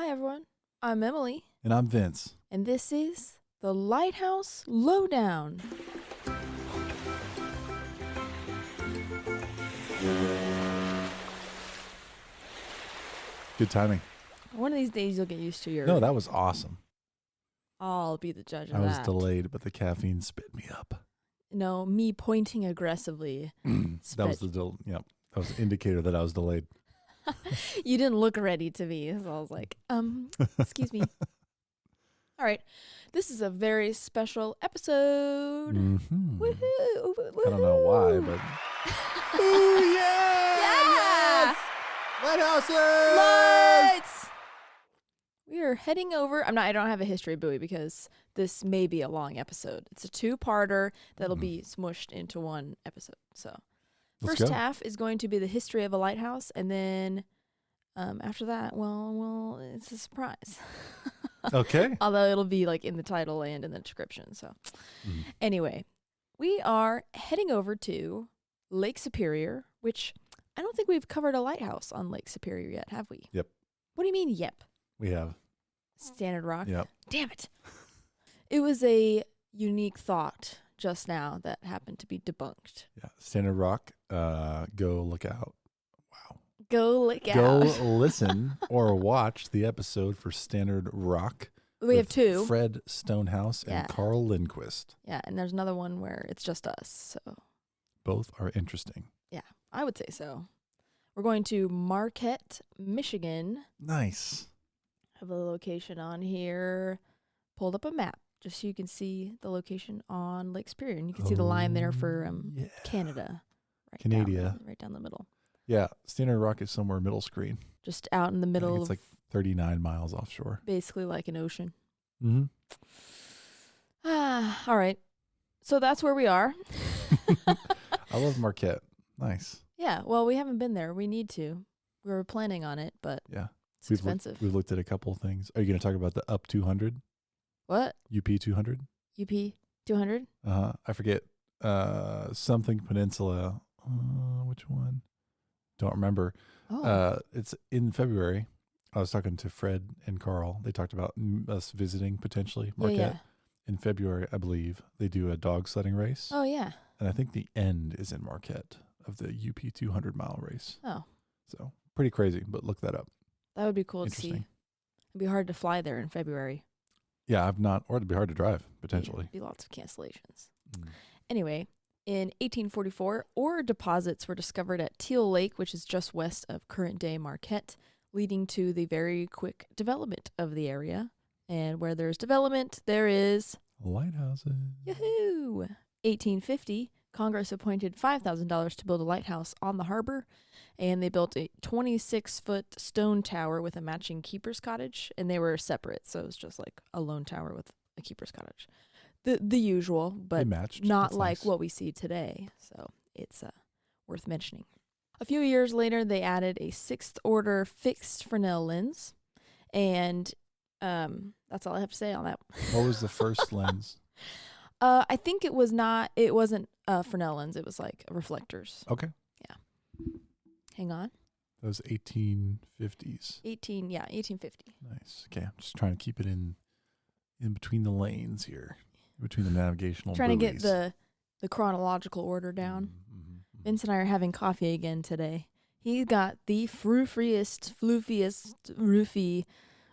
Hi, everyone. I'm Emily. And I'm Vince. And this is the Lighthouse Lowdown. Good timing. One of these days you'll get used to your... No, that was awesome. I'll be the judge of I that. was delayed, but the caffeine spit me up. No, me pointing aggressively. That was the that was the indicator that I was delayed. You didn't look ready to me, so I was like, excuse me. All right. This is a very special episode. Mm-hmm. Woohoo! I don't know why, but... Ooh, yeah! Yeah! Yes! Lighthouses! Lights! We are heading over. I don't have a history buoy because this may be a long episode. It's a two-parter that'll be smushed into one episode. So, first half is going to be the history of a lighthouse, and then after that, well, it's a surprise. Okay. Although it'll be like in the title and in the description. So, anyway, we are heading over to Lake Superior, which I don't think we've covered a lighthouse on Lake Superior yet, have we? Yep. What do you mean, yep? We have. Standard Rock? Yep. Damn it. It was a unique thought just now that happened to be debunked. Yeah. Standard Rock. Go look out. Wow. Go look out. Go listen or watch the episode for Standard Rock. We have two. Fred Stonehouse and Carl Lindquist. Yeah, and there's another one where it's just us. So both are interesting. Yeah, I would say so. We're going to Marquette, Michigan. Nice. I have the location on here. Pulled up a map just so you can see the location on Lake Superior. And you can see the line there for Canada. Right down the middle. Yeah, Standard Rock is somewhere middle screen. Just out in the middle. It's like 39 miles offshore. Basically like an ocean. Mm-hmm. All right. So that's where we are. I love Marquette. Nice. Yeah, well, we haven't been there. We need to. We were planning on it, but it's expensive. We've looked at a couple of things. Are you going to talk about the Up 200? What? UP 200? UP 200? I forget. Something Peninsula. Which one? Don't remember. Oh. It's in February. I was talking to Fred and Carl. They talked about us visiting potentially Marquette. Yeah. In February, I believe, they do a dog sledding race. Oh, yeah. And I think the end is in Marquette of the UP 200 mile race. Oh. So pretty crazy, but look that up. That would be cool to see. It'd be hard to fly there in February. Yeah, or it'd be hard to drive, potentially. It'd be lots of cancellations. Anyway, in 1844, ore deposits were discovered at Teal Lake, which is just west of current-day Marquette, leading to the very quick development of the area. And where there's development, there is... lighthouses. Yahoo! 1850, Congress appointed $5,000 to build a lighthouse on the harbor, and they built a 26-foot stone tower with a matching keeper's cottage, and they were separate, so it was just like a lone tower with a keeper's cottage. The usual, but not like what we see today, so it's worth mentioning. A few years later, they added a 6th-order fixed Fresnel lens, and that's all I have to say on that. What was the first lens? I think it wasn't Fresnel lens. It was like reflectors. Okay. Yeah. Hang on. That was 1850s. 1850. Nice. Okay. I'm just trying to keep it in between the lanes here, between the navigational Trying buoys. to get the chronological order down. Mm-hmm. Vince and I are having coffee again today. He got the floofiest, roofy.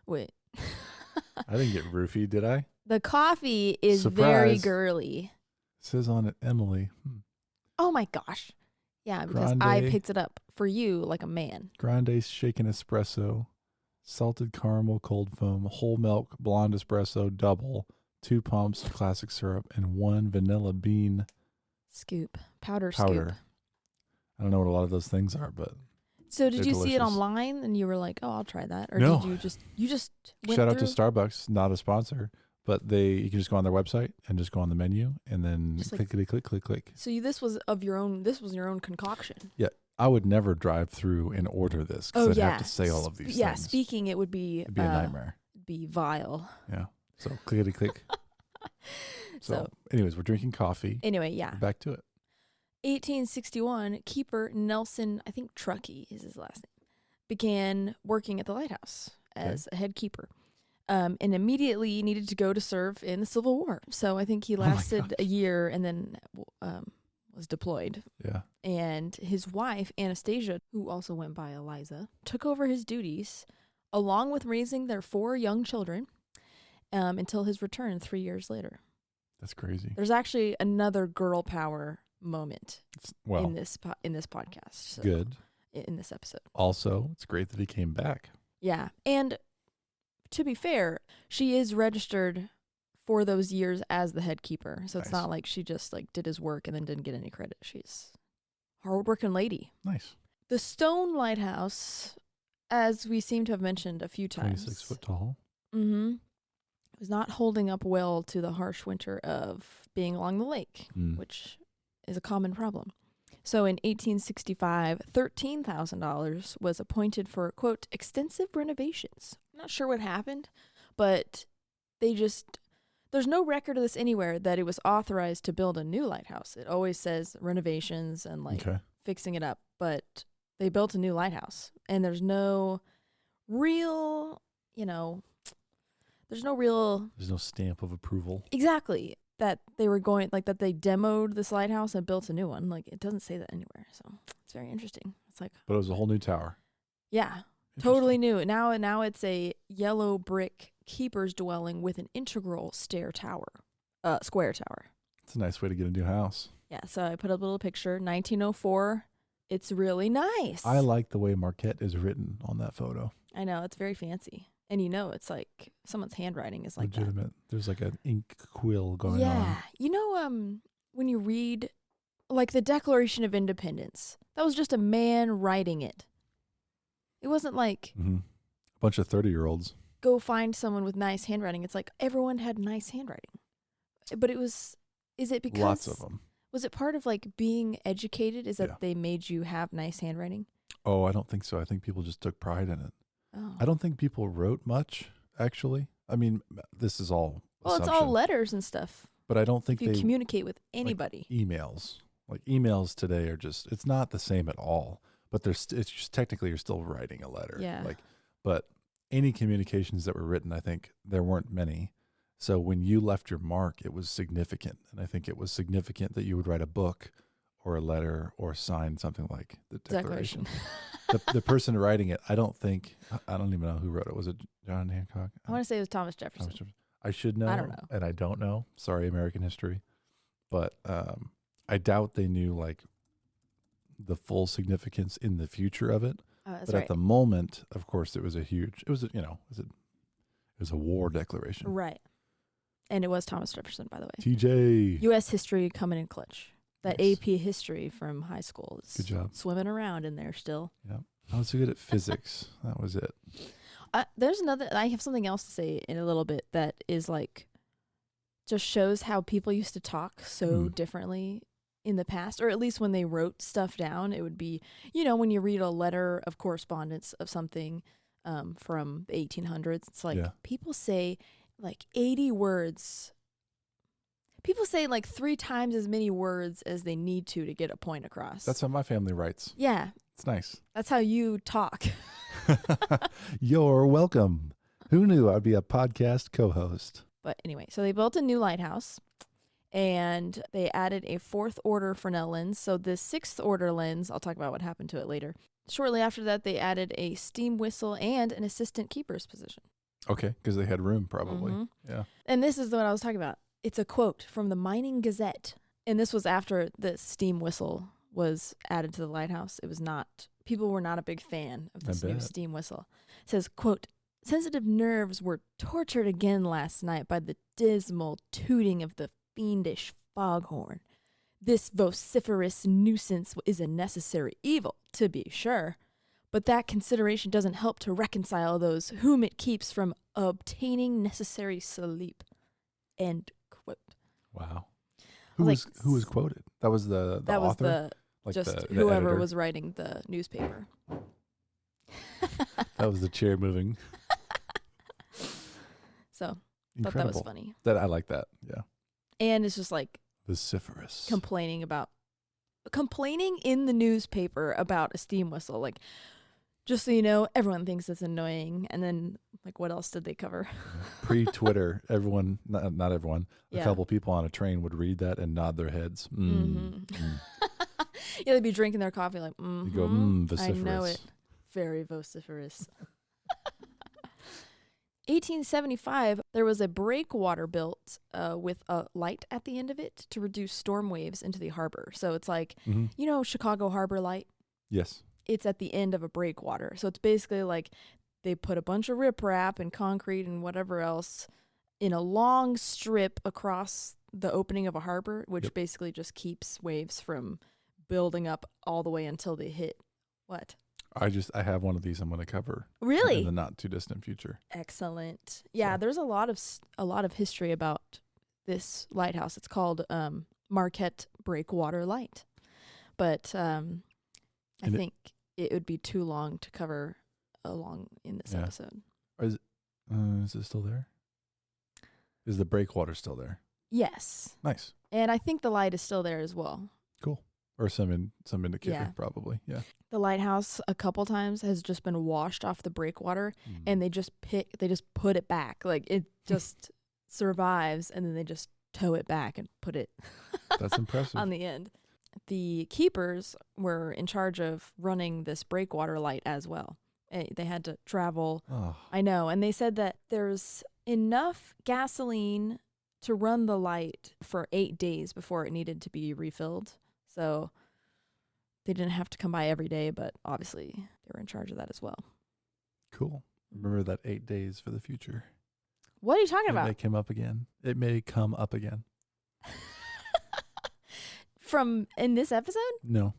Wait. I didn't get roofie, did I? The coffee is very girly. It says on it, Emily. Oh my gosh. Yeah, because I picked it up for you like a man. Grande shaken espresso, salted caramel cold foam, whole milk blonde espresso double, 2 pumps of classic syrup, and 1 vanilla bean scoop. Powder powder. Scoop. I don't know what a lot of those things are, but so did you see it online and you were like, "Oh, I'll try that," or no. did you just went shout out through? to Starbucks, not a sponsor, but you can just go on their website and just go on the menu and then click. So this was your own concoction. Yeah, I would never drive through and order this because I'd have to say all of these things. Yeah, speaking it would be it'd be a nightmare. It'd be vile. Yeah. So click. So anyways, we're drinking coffee. Anyway, yeah. Back to it. 1861, Keeper Nelson, I think Truckee is his last name, began working at the lighthouse as a head keeper. And immediately needed to go to serve in the Civil War. So I think he lasted a year and then was deployed. Yeah. And his wife, Anastasia, who also went by Eliza, took over his duties along with raising their 4 young children until his return 3 years later. That's crazy. There's actually another girl power moment in this podcast. So, good. In this episode. Also, it's great that he came back. Yeah. And to be fair, she is registered for those years as the head keeper. So it's not like she just like did his work and then didn't get any credit. She's a hardworking lady. Nice. The stone lighthouse, as we seem to have mentioned a few times. 26 foot tall. Mm-hmm. Was not holding up well to the harsh winter of being along the lake, which is a common problem. So in 1865, $13,000 was appointed for, quote, extensive renovations. I'm not sure what happened, but there's no record of this anywhere that it was authorized to build a new lighthouse. It always says renovations and fixing it up, but they built a new lighthouse. And there's no real, there's no stamp of approval. Exactly. That they were going, like, that they demoed this lighthouse and built a new one. Like, it doesn't say that anywhere. So it's very interesting. It's like, but it was a whole new tower. Yeah, totally new. Now it's a yellow brick keeper's dwelling with an integral square tower. It's a nice way to get a new house. Yeah, so I put up a little picture, 1904. It's really nice. I like the way Marquette is written on that photo. I know, it's very fancy. And it's like someone's handwriting is like legitimate. That. There's like an ink quill going on. Yeah. When you read like the Declaration of Independence, that was just a man writing it. It wasn't like a bunch of 30-year-olds. Go find someone with nice handwriting. It's like everyone had nice handwriting. But is it because lots of them. Was it part of like being educated? Is that they made you have nice handwriting? Oh, I don't think so. I think people just took pride in it. Oh. I don't think people wrote much, actually. I mean, this is all assumption. It's all letters and stuff. But I don't think they communicate with anybody. Like emails. Like emails today are just, it's not the same at all. But it's just technically you're still writing a letter. Yeah. But any communications that were written, I think there weren't many. So when you left your mark, it was significant. And I think it was significant that you would write a book or a letter or sign something like the Declaration. the person writing it, I don't even know who wrote it. Was it John Hancock? I want to say it was Thomas Jefferson. I should know. I don't know. And I don't know. Sorry, American history. But I doubt they knew like the full significance in the future of it. But at the moment, of course, it was a war declaration. Right. And it was Thomas Jefferson, by the way. TJ. U.S. history coming in clutch. That nice. AP history from high school is good job. Swimming around in there still. Yeah. I was so good at physics. That was it. I have something else to say in a little bit that is like, just shows how people used to talk so differently in the past, or at least when they wrote stuff down. It would be, when you read a letter of correspondence of something from the 1800s, it's like people say like 80 words. People say like 3 times as many words as they need to get a point across. That's how my family writes. Yeah. It's nice. That's how you talk. You're welcome. Who knew I'd be a podcast co-host? But anyway, so they built a new lighthouse and they added a 4th order Fresnel lens. So the 6th order lens, I'll talk about what happened to it later. Shortly after that, they added a steam whistle and an assistant keeper's position. Okay, because they had room probably. Mm-hmm. Yeah. And this is what I was talking about. It's a quote from the Mining Gazette. And this was after the steam whistle was added to the lighthouse. People were not a big fan of this new steam whistle. It says, quote, sensitive nerves were tortured again last night by the dismal tooting of the fiendish foghorn. This vociferous nuisance is a necessary evil, to be sure, but that consideration doesn't help to reconcile those whom it keeps from obtaining necessary sleep. End quote. Wow. Who was quoted? That was the that author? Was whoever editor? Was writing the newspaper. That was the chair moving. So, thought that was funny. I like that, yeah. And it's just like vociferous. Complaining in the newspaper about a steam whistle. Like, just so you know, everyone thinks it's annoying. And then Like, what else did they cover? Pre-Twitter, everyone, not everyone, a Yeah. couple people on a train would read that and nod their heads. Yeah, they'd be drinking their coffee like, You go, I know vociferous. it. Very vociferous. 1875, there was a breakwater built with a light at the end of it to reduce storm waves into the harbor. So it's like, you know, Chicago Harbor Light? Yes. It's at the end of a breakwater. So it's basically like they put a bunch of riprap and concrete and whatever else in a long strip across the opening of a harbor, which basically just keeps waves from building up all the way until they hit what? I have one of these I'm going to cover. Really? In the not too distant future. Excellent. Yeah, So. there's a lot of history about this lighthouse. It's called Marquette Breakwater Light. But I think it would be too long to cover along in this episode. Is it still there? Is the breakwater still there? Yes. Nice. And I think the light is still there as well. Cool. Or some indicator, probably. Yeah. The lighthouse a couple times has just been washed off the breakwater, and they just put it back. Like, it just survives, and then they just tow it back and put it That's impressive. on the end. The keepers were in charge of running this breakwater light as well. They had to travel. Oh. I know. And they said that there's enough gasoline to run the light for 8 days before it needed to be refilled. So they didn't have to come by every day, but obviously they were in charge of that as well. Cool. Remember that 8 days for the future. What are you talking about? It may come up again. From in this episode? No.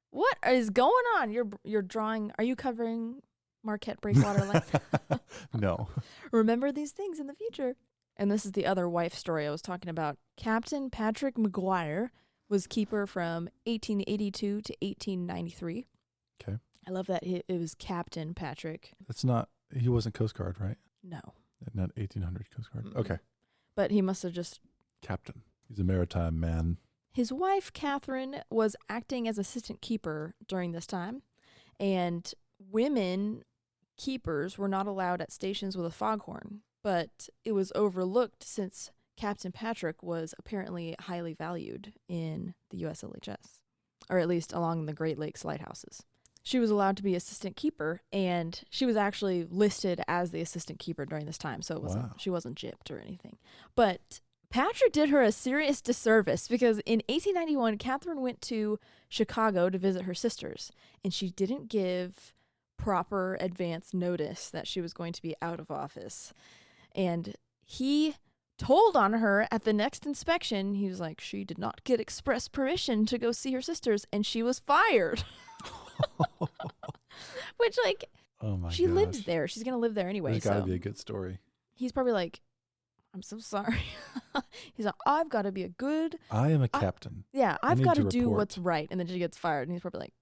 What is going on? You're drawing. Are you covering Marquette Breakwater Light? No. Remember these things in the future. And this is the other wife story I was talking about. Captain Patrick McGuire was keeper from 1882 to 1893. Okay. I love that it was Captain Patrick. He wasn't Coast Guard, right? No. Not 1800 Coast Guard. Mm-mm. Okay. But he must have just... Captain. He's a maritime man. His wife, Catherine, was acting as assistant keeper during this time, and women keepers were not allowed at stations with a foghorn, but it was overlooked since Captain Patrick was apparently highly valued in the USLHS, or at least along the Great Lakes lighthouses. She was allowed to be assistant keeper, and she was actually listed as the assistant keeper during this time, so she wasn't gypped or anything. But Patrick did her a serious disservice because in 1891, Catherine went to Chicago to visit her sisters, and she didn't give proper advance notice that she was going to be out of office. And he told on her at the next inspection. He was like, she did not get express permission to go see her sisters, and she was fired. Which, like, oh my she gosh. lives there. She's going to live there anyway. There's got to be a good story. He's probably like, I'm so sorry. He's like, I've got to be I am a captain. I've got to do report. what's right. And then she gets fired. And he's probably like,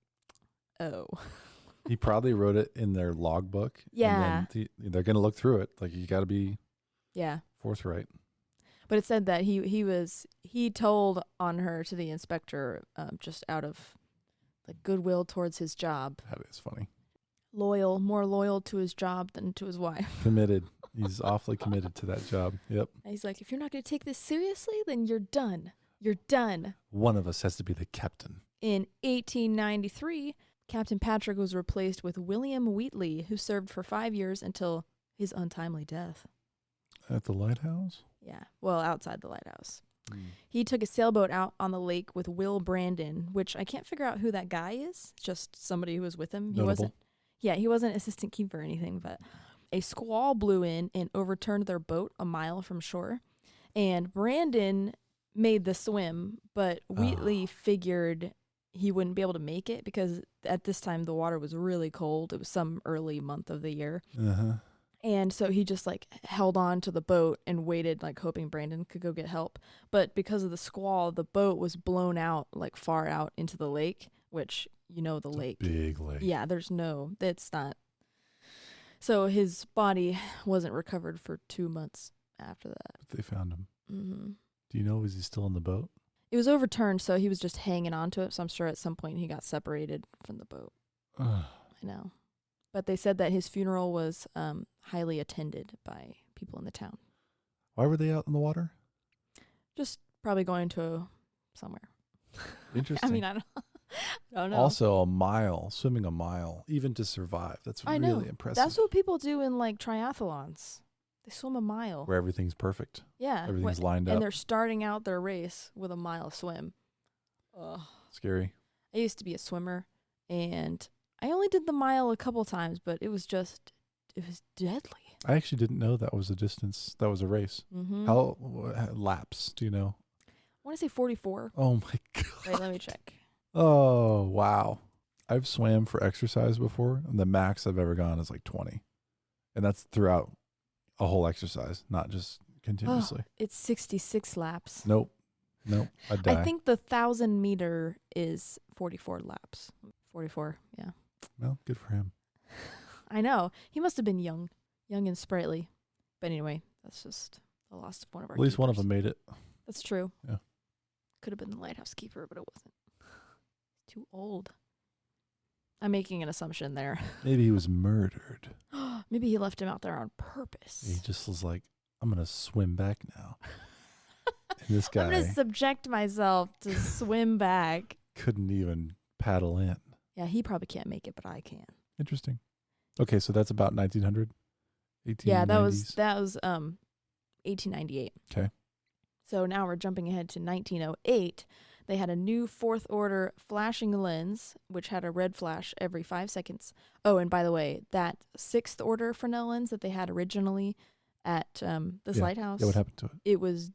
oh. He probably wrote it in their logbook. Yeah. And then they're going to look through it. Like, you got to be forthright. But it said that he told on her to the inspector just out of like goodwill towards his job. That is funny. More loyal to his job than to his wife. Committed. He's awfully committed to that job. Yep. And he's like, if you're not going to take this seriously, then you're done. You're done. One of us has to be the captain. In 1893, Captain Patrick was replaced with William Wheatley, who served for 5 years until his untimely death. At the lighthouse? Yeah. Well, outside the lighthouse. He took a sailboat out on the lake with Will Brandon, which I can't figure out who that guy is. Just somebody who was with him. He wasn't assistant keeper or anything, but a squall blew in and overturned their boat a mile from shore. And Brandon made the swim, but Wheatley figured he wouldn't be able to make it because at this time the water was really cold. It was some early month of the year. Uh-huh. And so he just like held on to the boat and waited, like hoping Brandon could go get help. But because of the squall, the boat was blown out like far out into the lake, which the lake. Big lake. Yeah, it's not. So his body wasn't recovered for 2 months after that. But they found him. Mm-hmm. Do you know, was he still in the boat? It was overturned, so he was just hanging on to it. So I'm sure at some point he got separated from the boat. I know. But they said that his funeral was highly attended by people in the town. Why were they out in the water? Just probably going to somewhere. Interesting. I mean, I don't know. Also, swimming a mile, even to survive. That's really impressive. That's what people do in like triathlons. They swim a mile. Where everything's perfect. Yeah. Everything's lined up. And they're starting out their race with a mile swim. Ugh. Scary. I used to be a swimmer, and I only did the mile a couple times, but it was deadly. I actually didn't know that was a distance. That was a race. Mm-hmm. How laps? Do you know? I want to say 44. Oh my God. Wait, let me check. Oh, wow. I've swam for exercise before, and the max I've ever gone is like 20. And that's throughout a whole exercise, not just continuously. Oh, it's 66 laps. Nope. I'd die. I think the 1,000 meter is 44 laps. 44, yeah. Well, good for him. I know. He must have been young and sprightly. But anyway, that's just the loss of one of our At least one of keepers. them made it. That's true. Yeah. Could have been the lighthouse keeper, but it wasn't. Too old. I'm making an assumption there. Maybe he was murdered. Maybe he left him out there on purpose. He just was like, I'm going to swim back now. And this guy I'm going to subject myself to swim back. couldn't even paddle in. Yeah, he probably can't make it, but I can. Interesting. Okay, so that's about 1900? 1890s? Yeah, that was 1898. Okay. So now we're jumping ahead to 1908. They had a new fourth order flashing lens, which had a red flash every 5 seconds. Oh, and by the way, that sixth order Fresnel lens that they had originally at this lighthouse, Yeah, what happened to it? it was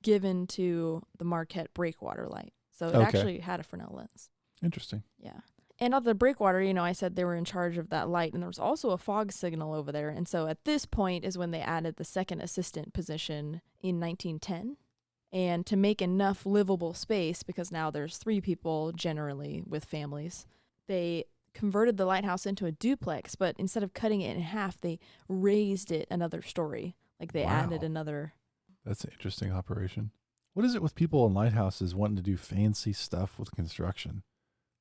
given to the Marquette Breakwater Light. So it actually had a Fresnel lens. Interesting. Yeah. And at the Breakwater, I said they were in charge of that light, and there was also a fog signal over there. And so at this point is when they added the second assistant position in 1910. And to make enough livable space, because now there's 3 people generally with families, they converted the lighthouse into a duplex, but instead of cutting it in half, they raised it another story. Like they added another. That's an interesting operation. What is it with people in lighthouses wanting to do fancy stuff with construction?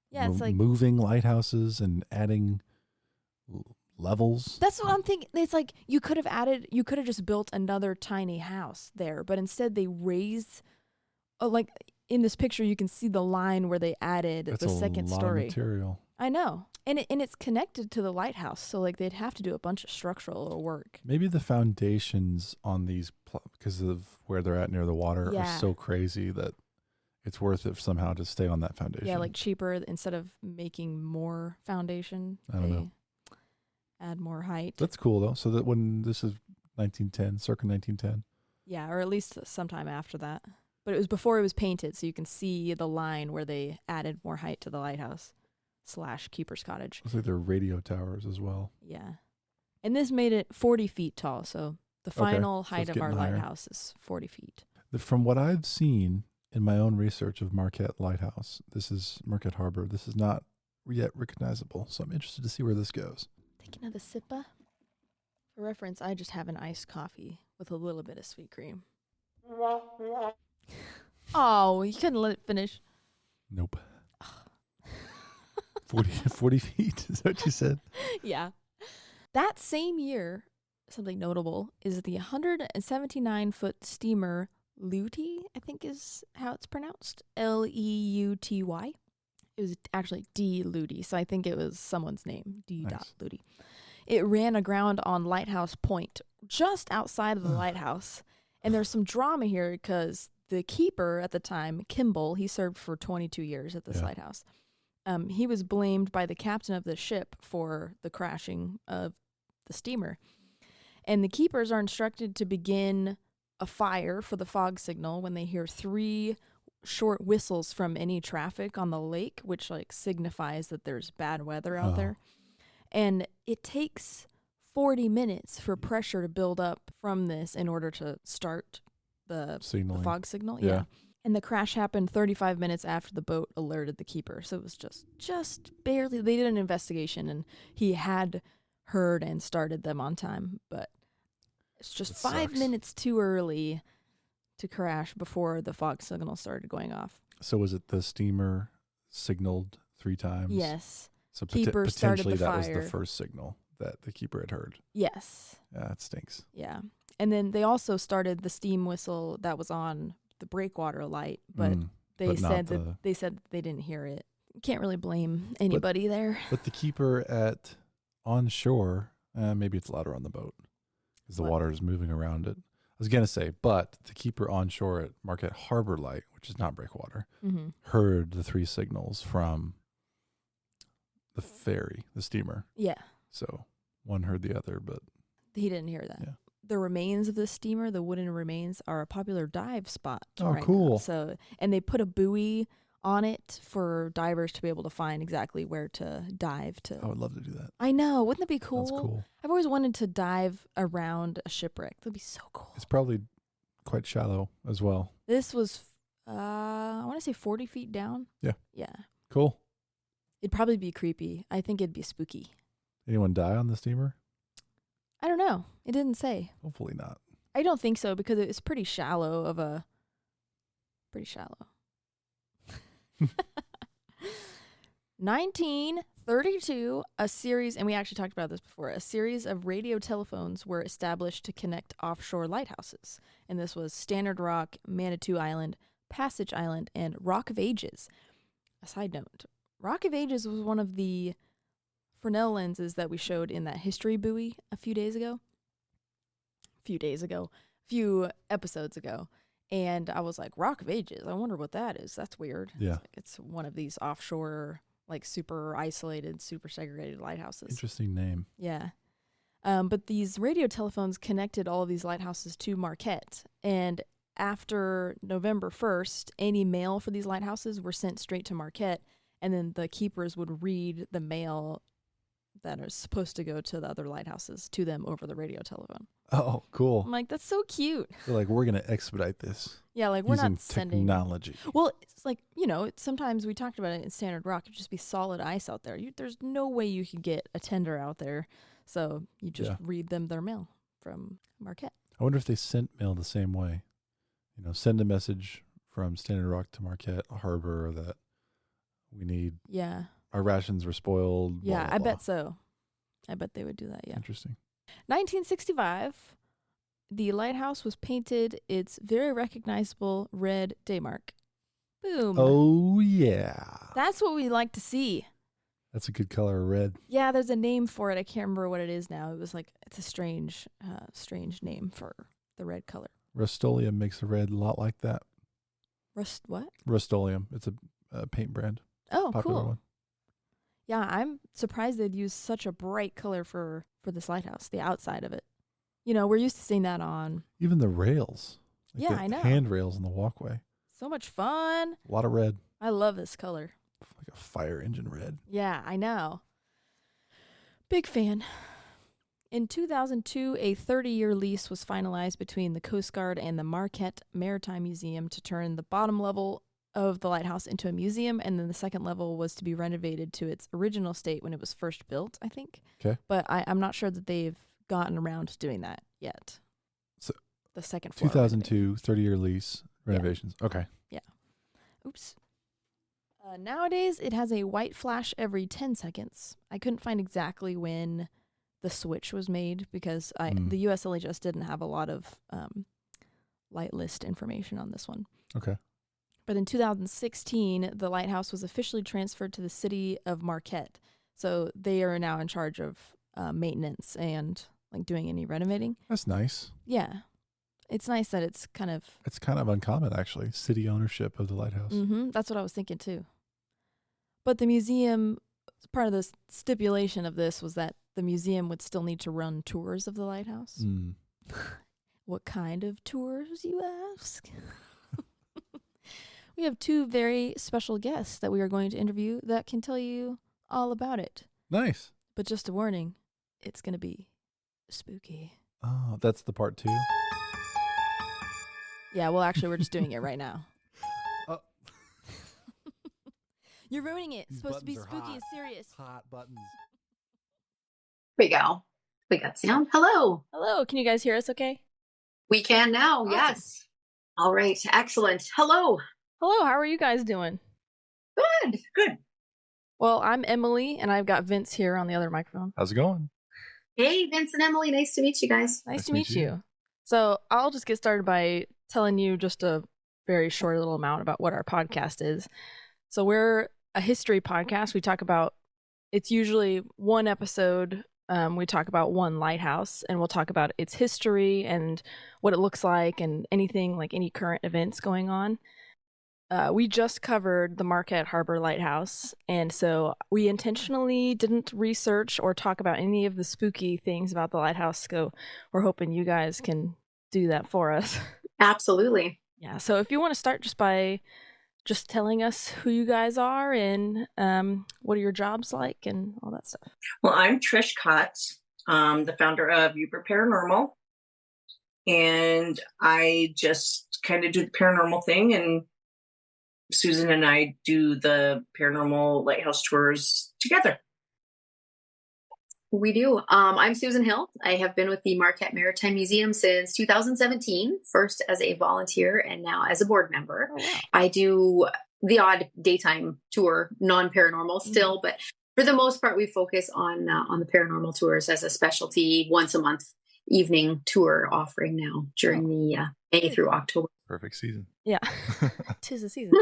Yeah, it's like moving lighthouses and adding levels. That's what I'm thinking. It's like you could have just built another tiny house there, but instead they raised, like in this picture, you can see the line where they added the second story. That's a lot of material. I know. And it's connected to the lighthouse, so like they'd have to do a bunch of structural work. Maybe the foundations on these, because of where they're at near the water, are so crazy that it's worth it somehow to stay on that foundation. Yeah, like cheaper instead of making more foundation. I don't know. Add more height. That's cool though. So that when this is 1910, circa 1910. Yeah, or at least sometime after that. But it was before it was painted, so you can see the line where they added more height to the lighthouse / keeper's cottage. Looks like they're radio towers as well. Yeah. And this made it 40 feet tall, so the final height of our higher. lighthouse is 40 feet. From what I've seen in my own research of Marquette Lighthouse, this is Marquette Harbor. This is not yet recognizable, so I'm interested to see where this goes. Take another sipper. For reference, I just have an iced coffee with a little bit of sweet cream. Oh, you couldn't let it finish. Nope. 40 feet, is that what you said? Yeah. That same year, something notable is the 179-foot steamer Looty, I think is how it's pronounced. Leuty. It was actually D. Looty, so I think it was someone's name, D. Nice. Looty. It ran aground on Lighthouse Point, just outside of the lighthouse. And there's some drama here because the keeper at the time, Kimball, he served for 22 years at this lighthouse. He was blamed by the captain of the ship for the crashing of the steamer. And the keepers are instructed to begin a fire for the fog signal when they hear 3 short whistles from any traffic on the lake, which like signifies that there's bad weather out there. And it takes 40 minutes for pressure to build up from this in order to start the fog signal. Yeah. And the crash happened 35 minutes after the boat alerted the keeper. So it was just barely. They did an investigation, and he had heard and started them on time. But it's just 5 minutes too early to crash before the fog signal started going off. So was it the steamer signaled 3 times? Yes. So keeper started potentially the that was fire. the first signal that the keeper had heard. Yes. Yeah, that stinks. Yeah. And then they also started the steam whistle that was on the breakwater light, but they said that they didn't hear it. Can't really blame anybody there. But the keeper at on shore, maybe it's louder on the boat because the water is moving around it. I was going to say, but the keeper on shore at Marquette Harbor Light, which is not breakwater, heard the 3 signals from the ferry, the steamer. Yeah. So one heard the other, but he didn't hear that. Yeah. The remains of the steamer, the wooden remains, are a popular dive spot. Oh, right cool. now. So, and they put a buoy on it for divers to be able to find exactly where to dive to. I would love to do that. I know. Wouldn't that be cool? That's cool. I've always wanted to dive around a shipwreck. That'd be so cool. It's probably quite shallow as well. This was, I want to say 40 feet down. Yeah. Yeah. Cool. It'd probably be creepy. I think it'd be spooky. Anyone die on the steamer? I don't know. It didn't say. Hopefully not. I don't think so because it's pretty shallow. Pretty shallow. 1932, a series, and we actually talked about this before, a series of radio telephones were established to connect offshore lighthouses. And this was Standard Rock, Manitou Island, Passage Island, and Rock of Ages. A side note, Rock of Ages was one of the Fresnel lenses that we showed in that history buoy a few episodes ago. And I was like, Rock of Ages, I wonder what that is. That's weird. Yeah. It's one of these offshore, like super isolated, super segregated lighthouses. Interesting name. Yeah. But these radio telephones connected all of these lighthouses to Marquette. And after November 1st, any mail for these lighthouses were sent straight to Marquette. And then the keepers would read the mail that are supposed to go to the other lighthouses to them over the radio telephone. Oh, cool. I'm like, that's so cute. They're like, we're going to expedite this. Yeah, like we're using not sending technology. Well, it's like, sometimes we talked about it in Standard Rock, it'd just be solid ice out there. There's no way you could get a tender out there. So you just read them their mail from Marquette. I wonder if they sent mail the same way. Send a message from Standard Rock to Marquette Harbor that we need. Yeah. Our rations were spoiled. Yeah, blah, blah, I blah. bet so. I bet they would do that, yeah. Interesting. 1965, the lighthouse was painted its very recognizable red daymark. Boom. Oh, yeah. That's what we like to see. That's a good color of red. Yeah, there's a name for it. I can't remember what it is now. It was like, it's a strange name for the red color. Rust-Oleum makes a red a lot like that. What? Rust-Oleum. It's a paint brand. Oh, Popular cool. one. Yeah, I'm surprised they'd use such a bright color for this lighthouse, the outside of it. We're used to seeing that on. Even the rails. Yeah, I know. Handrails on the walkway. So much fun. A lot of red. I love this color. Like a fire engine red. Yeah, I know. Big fan. In 2002, a 30-year lease was finalized between the Coast Guard and the Marquette Maritime Museum to turn the bottom level of the lighthouse into a museum, and then the second level was to be renovated to its original state when it was first built, I think. Okay. But I'm not sure that they've gotten around to doing that yet. So the second floor. 2002, 30-year lease renovations. Yeah. Okay. Yeah. Oops. Nowadays, it has a white flash every 10 seconds. I couldn't find exactly when the switch was made because the USLHS didn't have a lot of light list information on this one. Okay. But in 2016, the lighthouse was officially transferred to the city of Marquette. So they are now in charge of maintenance and like doing any renovating. That's nice. Yeah. It's nice that it's kind of uncommon, actually. City ownership of the lighthouse. Mm-hmm, that's what I was thinking, too. But the museum, part of the stipulation of this was that the museum would still need to run tours of the lighthouse. Mm. What kind of tours, you ask? We have two very special guests that we are going to interview that can tell you all about it. Nice. But just a warning, it's going to be spooky. Oh, that's the part 2? Yeah, well, actually, we're just doing it right now. Oh. You're ruining it. It's These supposed to be buttons are spooky hot. and serious. Hot buttons. We go. We got sound. Hello. Hello, can you guys hear us okay? We can now. Awesome. Yes. All right. Excellent. Hello. Hello, how are you guys doing? Good. Good. Well, I'm Emily, and I've got Vince here on the other microphone. How's it going? Hey, Vince and Emily. Nice to meet you guys. Nice to meet you. So I'll just get started by telling you just a very short little amount about what our podcast is. So we're a history podcast. We talk about, it's usually one episode. We talk about one lighthouse, and we'll talk about its history and what it looks like and anything, like any current events going on. We just covered the Marquette Harbor Lighthouse, and so we intentionally didn't research or talk about any of the spooky things about the lighthouse, so we're hoping you guys can do that for us. Absolutely. Yeah, so if you want to start just by just telling us who you guys are and what are your jobs like and all that stuff. Well, I'm Trish Kautz, the founder of Yooper Paranormal, and I just kind of do the paranormal thing, and Susan and I do the paranormal lighthouse tours together. We do. I'm Susan Hill. I have been with the Marquette Maritime Museum since 2017, first as a volunteer and now as a board member. Oh, wow. I do the odd daytime tour, non-paranormal still, but for the most part, we focus on the paranormal tours as a specialty once a month evening tour offering now during the May through October. Perfect season. Yeah, 'tis the season.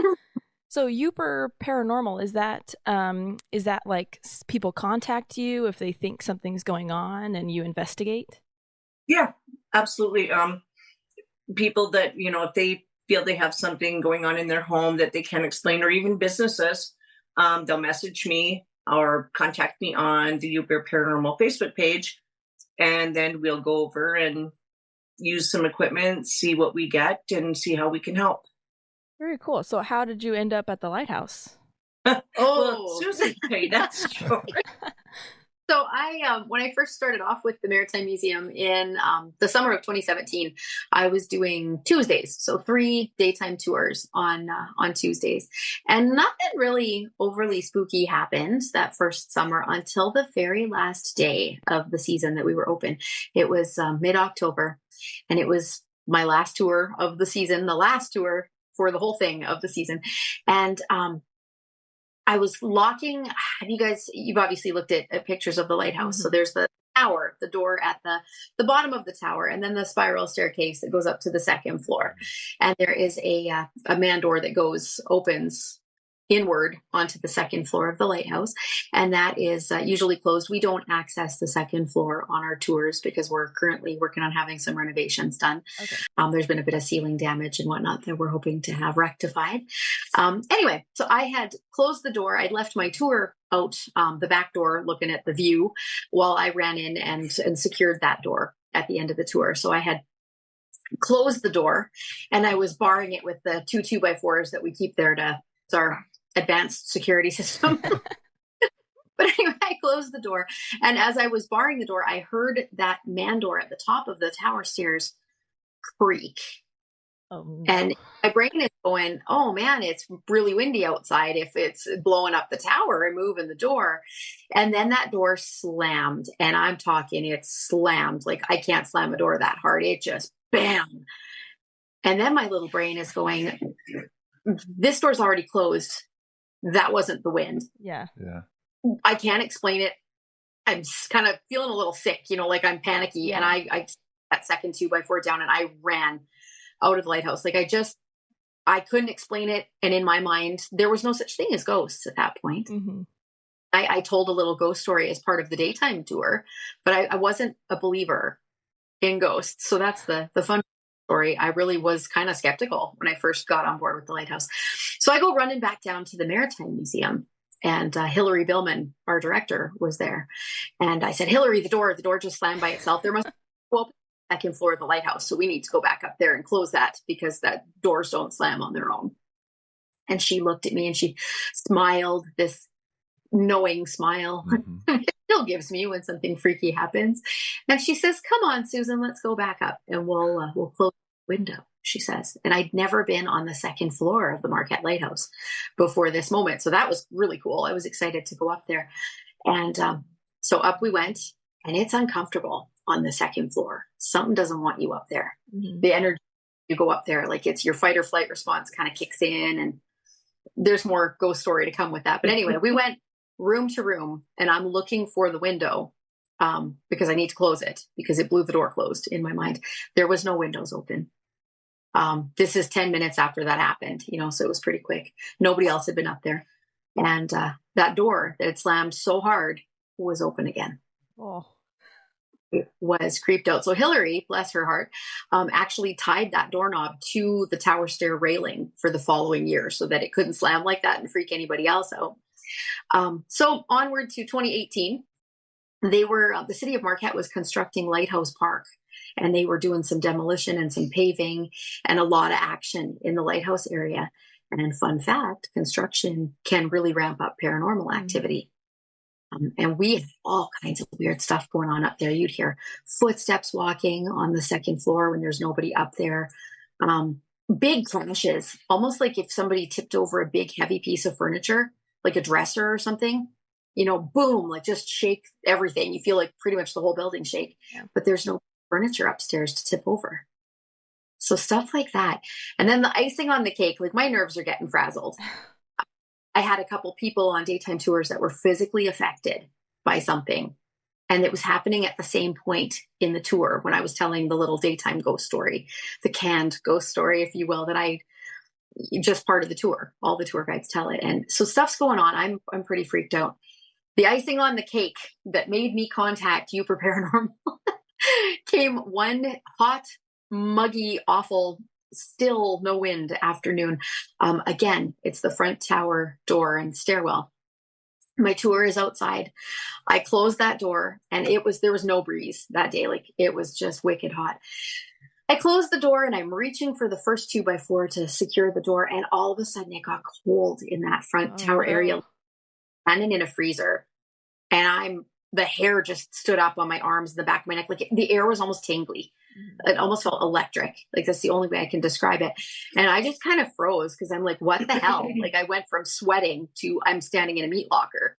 So Yooper Paranormal, is that like people contact you if they think something's going on and you investigate? Yeah, absolutely. People that, if they feel they have something going on in their home that they can't explain, or even businesses, they'll message me or contact me on the Yooper Paranormal Facebook page, and then we'll go over and use some equipment, see what we get, and see how we can help. Very cool. So how did you end up at the lighthouse? Well, Susan, hey, that's true. So I, when I first started off with the Maritime Museum in the summer of 2017, I was doing Tuesdays, so 3 daytime tours on Tuesdays, and nothing really overly spooky happened that first summer until the very last day of the season that we were open. It was mid-October, and it was my last tour of the season, the last tour for the whole thing of the season, and I was locking. You've obviously looked at pictures of the lighthouse. Mm-hmm. So there's the tower, the door at the bottom of the tower, and then the spiral staircase that goes up to the second floor. And there is a man door that opens inward onto the second floor of the lighthouse. And that is usually closed. We don't access the second floor on our tours because we're currently working on having some renovations done. Okay. There's been a bit of ceiling damage and whatnot that we're hoping to have rectified. Anyway, so I had closed the door. I'd left my tour out the back door looking at the view while I ran in and secured that door at the end of the tour. So I had closed the door and I was barring it with the 2 2x4s that we keep there it's our advanced security system. But anyway, I closed the door. And as I was barring the door, I heard that man door at the top of the tower stairs creak. Oh, no. And my brain is going, oh man, it's really windy outside if it's blowing up the tower and moving the door. And then that door slammed. And I'm talking, it slammed. Like I can't slam a door that hard. It just bam. And then my little brain is going, this door's already closed. That wasn't the wind. Yeah. I can't explain it. I'm kind of feeling a little sick, like I'm panicky. Yeah. And I that second 2x4 down and I ran out of the lighthouse. Like I couldn't explain it. And in my mind, there was no such thing as ghosts at that point. Mm-hmm. I told a little ghost story as part of the daytime tour, but I wasn't a believer in ghosts. So that's the fun story. I really was kind of skeptical when I first got on board with the lighthouse. So I go running back down to the Maritime Museum, and Hillary Billman, our director, was there. And I said, Hillary, the door just slammed by itself. There must be open second floor of the lighthouse. So we need to go back up there and close that because that doors don't slam on their own. And she looked at me and she smiled, this knowing smile. Mm-hmm. It still gives me when something freaky happens. And she says, come on, Susan, let's go back up and we'll close the window, she says. And I'd never been on the second floor of the Marquette Lighthouse before this moment. So that was really cool. I was excited to go up there. And so up we went, and it's uncomfortable on the second floor. Something doesn't want you up there. Mm-hmm. The energy, you go up there, like it's your fight or flight response kind of kicks in, and there's more ghost story to come with that. But anyway, we went room to room, and I'm looking for the window because I need to close it because it blew the door closed in my mind. There was no windows open. This is 10 minutes after that happened, so it was pretty quick. Nobody else had been up there. And that door that had slammed so hard was open again. Oh. It was creeped out. So Hillary, bless her heart, actually tied that doorknob to the tower stair railing for the following year so that it couldn't slam like that and freak anybody else out. So onward to 2018, the city of Marquette was constructing Lighthouse Park, and they were doing some demolition and some paving and a lot of action in the Lighthouse area. And fun fact, construction can really ramp up paranormal activity. And we had all kinds of weird stuff going on up there. You'd hear footsteps walking on the second floor when there's nobody up there. Big crashes, almost like if somebody tipped over a big heavy piece of furniture, like a dresser or something, boom, like just shake everything. You feel like pretty much the whole building shake, but there's no furniture upstairs to tip over. So stuff like that. And then the icing on the cake, like my nerves are getting frazzled. I had a couple people on daytime tours that were physically affected by something. And it was happening at the same point in the tour when I was telling the little daytime ghost story, the canned ghost story, if you will, that I just part of the tour. All the tour guides tell it. And so stuff's going on. I'm pretty freaked out. The icing on the cake that made me contact Yooper Paranormal came one hot, muggy, awful, still no wind afternoon. Again, it's the front tower door and stairwell. My tour is outside. I closed that door and there was no breeze that day. Like it was just wicked hot. I closed the door and I'm reaching for the first 2x4 to secure the door. And all of a sudden it got cold in that front tower area, standing in a freezer. And the hair just stood up on my arms and the back of my neck. Like the air was almost tingly. It almost felt electric. Like that's the only way I can describe it. And I just kind of froze because I'm like, what the hell? Like I went from sweating to I'm standing in a meat locker.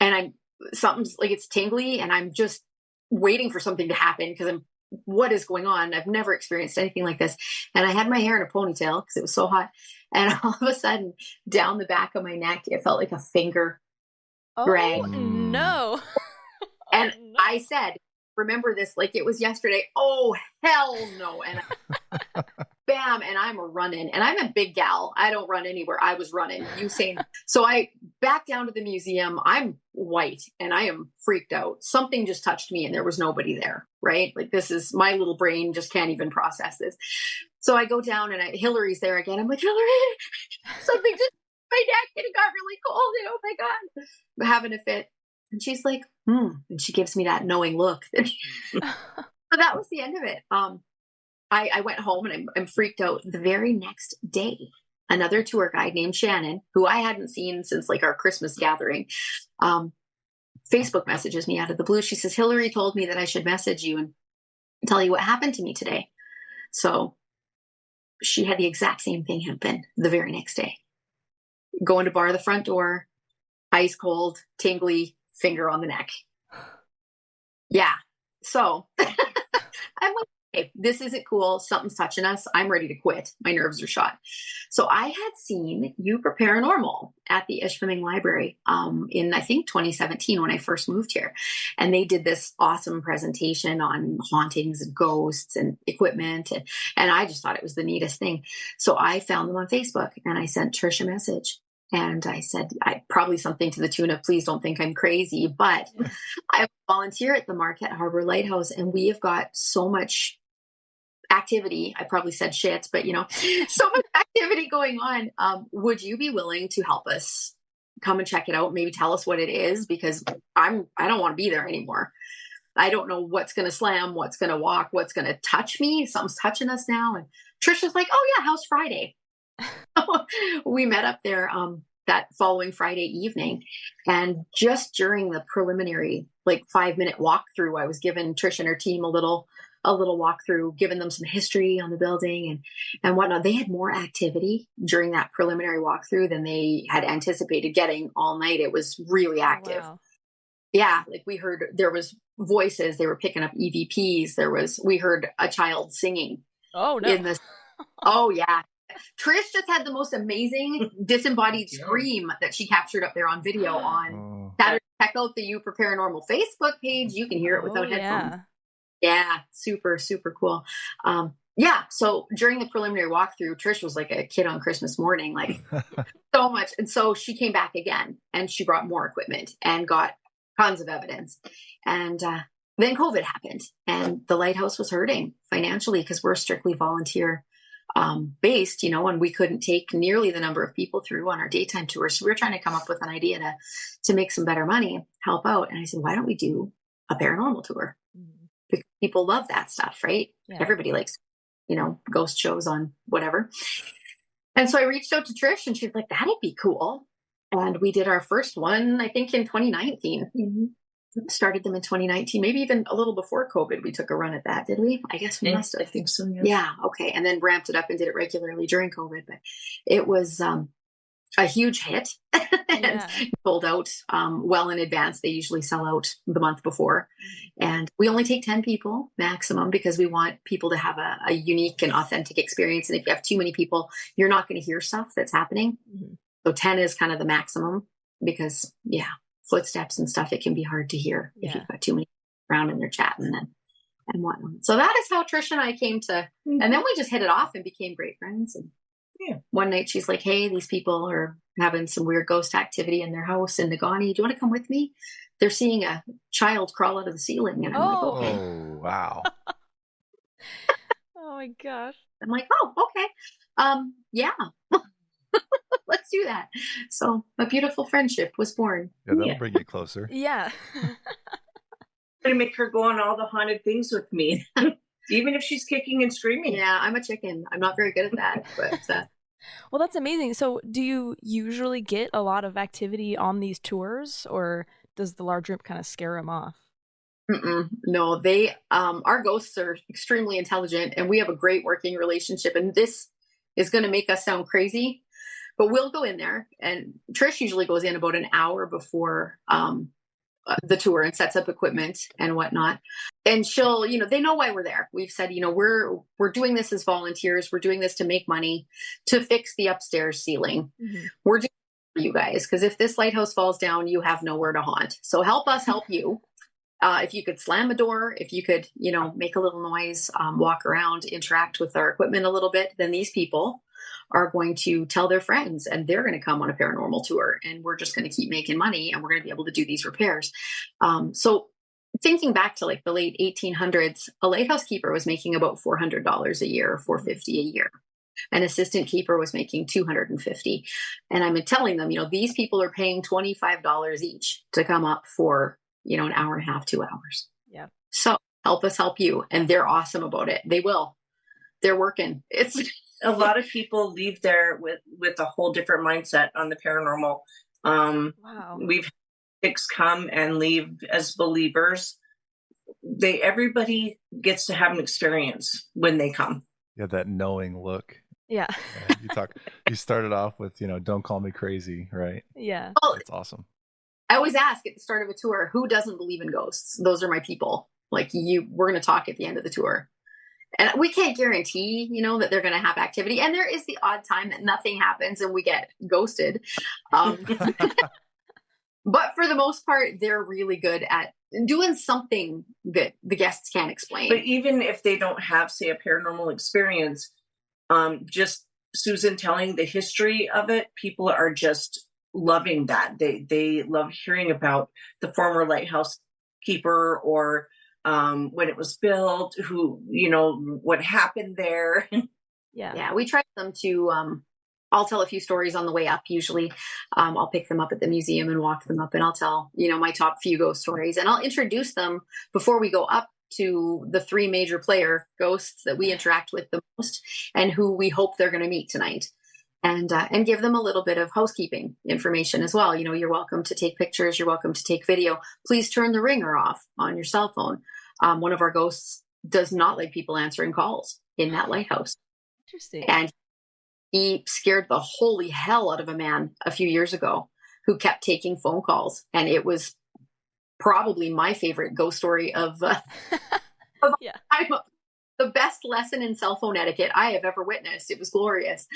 And something's like, it's tingly and I'm just waiting for something to happen because what is going on? I've never experienced anything like this. And I had my hair in a ponytail because it was so hot. And all of a sudden down the back of my neck, it felt like a finger drag. No. And no. I said, remember this like it was yesterday. Oh, hell no. And bam, and I'm running. And I'm a big gal. I don't run anywhere. I was running. So I back down to the museum. I'm white and I am freaked out. Something just touched me and there was nobody there, right? Like this is my little brain just can't even process this. So I go down and Hillary's there again. I'm like, Hillary, something just my neck and it got really cold. And oh my God, I'm having a fit. And she's like, and she gives me that knowing look. So that was the end of it. I went home and I'm freaked out. The very next day, another tour guide named Shannon, who I hadn't seen since like our Christmas gathering, Facebook messages me out of the blue. She says, Hillary told me that I should message you and tell you what happened to me today. So she had the exact same thing happen the very next day. Going to bar the front door, ice cold, tingly, finger on the neck. Yeah. So I'm like, hey, this isn't cool. Something's touching us. I'm ready to quit. My nerves are shot. So I had seen Yooper Paranormal at the Ishpeming Library in, I think, 2017 when I first moved here. And they did this awesome presentation on hauntings and ghosts and equipment. And I just thought it was the neatest thing. So I found them on Facebook and I sent Trish a message. And I said, probably something to the tune of, please don't think I'm crazy, but I volunteer at the Marquette Harbor Lighthouse and we have got so much activity. I probably said shit, but so much activity going on. Would you be willing to help us come and check it out? Maybe tell us what it is because I don't want to be there anymore. I don't know what's going to slam, what's going to walk, what's going to touch me. Something's touching us now. And Trish was like, oh yeah, how's Friday? We met up there that following Friday evening, and just during the preliminary 5-minute walkthrough, I was giving Trish and her team a little walkthrough, giving them some history on the building and whatnot. They had more activity during that preliminary walkthrough than they had anticipated getting all night. It was really active. Wow. Yeah, we heard there was voices. They were picking up EVPs. We heard a child singing. Oh no! Oh yeah. Trish just had the most amazing disembodied scream that she captured up there on video on Saturday. Check out the Yooper Paranormal Facebook page. You can hear it without headphones. Yeah, super, super cool. Yeah, so during the preliminary walkthrough, Trish was like a kid on Christmas morning, like so much. And so she came back again and she brought more equipment and got tons of evidence. And then COVID happened and the lighthouse was hurting financially because we're strictly volunteer based, and we couldn't take nearly the number of people through on our daytime tours. So we were trying to come up with an idea to make some better money, help out. And I said, why don't we do a paranormal tour? Because people love that stuff, right? Yeah. Everybody likes, ghost shows on whatever. And so I reached out to Trish and she's like, that'd be cool. And we did our first one, I think in 2019. Started them in 2019, maybe even a little before COVID. We took a run at that, did we? I guess we must have. I think so. Yeah. Okay. And then ramped it up and did it regularly during COVID. But it was a huge hit and sold out well in advance. They usually sell out the month before. And we only take 10 people maximum because we want people to have a unique and authentic experience. And if you have too many people, you're not going to hear stuff that's happening. So 10 is kind of the maximum because, footsteps and stuff, it can be hard to hear if you've got too many around and they're chatting and whatnot. So that is how Trish and I came to, and then we just hit it off and became great friends. And one night she's like, hey, these people are having some weird ghost activity in their house in Nagani. Do you want to come with me? They're seeing a child crawl out of the ceiling. And I'm like, oh, wow. Oh my gosh. I'm like, oh, okay. Yeah. Let's do that. So a beautiful friendship was born. Yeah, that'll bring you closer. Yeah. I'm going to make her go on all the haunted things with me, even if she's kicking and screaming. Yeah, I'm a chicken. I'm not very good at that. But well, that's amazing. So do you usually get a lot of activity on these tours, or does the large group kind of scare them off? No, they our ghosts are extremely intelligent and we have a great working relationship. And this is going to make us sound crazy. But we'll go in there, and Trish usually goes in about an hour before the tour and sets up equipment and whatnot. And she'll, they know why we're there. We've said, we're doing this as volunteers. We're doing this to make money, to fix the upstairs ceiling. We're doing it for you guys, because if this lighthouse falls down, you have nowhere to haunt. So help us help you. If you could slam a door, if you could, make a little noise, walk around, interact with our equipment a little bit, then these people are going to tell their friends and they're going to come on a paranormal tour and we're just going to keep making money and we're going to be able to do these repairs. So thinking back to like the late 1800s, a lighthouse keeper was making about $400 a year, $450 a year. An assistant keeper was making $250. And I'm telling them, these people are paying $25 each to come up for, an hour and a half, 2 hours. Yeah. So help us help you. And they're awesome about it. They will. They're working. It's a lot of people leave there with a whole different mindset on the paranormal. Wow. We've had chicks come and leave as believers. Everybody gets to have an experience when they come. Yeah, that knowing look. Yeah. You started off with, don't call me crazy, right? Yeah. Well, that's awesome. I always ask at the start of a tour, who doesn't believe in ghosts? Those are my people. Like we're going to talk at the end of the tour. And we can't guarantee, that they're going to have activity. And there is the odd time that nothing happens and we get ghosted. But for the most part, they're really good at doing something that the guests can't explain. But even if they don't have, say, a paranormal experience, just Susan telling the history of it, people are just loving that. They love hearing about the former lighthouse keeper or when it was built, what happened there. Yeah. We try them to, I'll tell a few stories on the way up. Usually, I'll pick them up at the museum and walk them up and I'll tell, my top few ghost stories and I'll introduce them before we go up to the 3 major player ghosts that we interact with the most and who we hope they're going to meet tonight. And give them a little bit of housekeeping information as well. You're welcome to take pictures. You're welcome to take video. Please turn the ringer off on your cell phone. One of our ghosts does not like people answering calls in that lighthouse. Interesting. And he scared the holy hell out of a man a few years ago who kept taking phone calls. And it was probably my favorite ghost story of yeah. the best lesson in cell phone etiquette I have ever witnessed. It was glorious.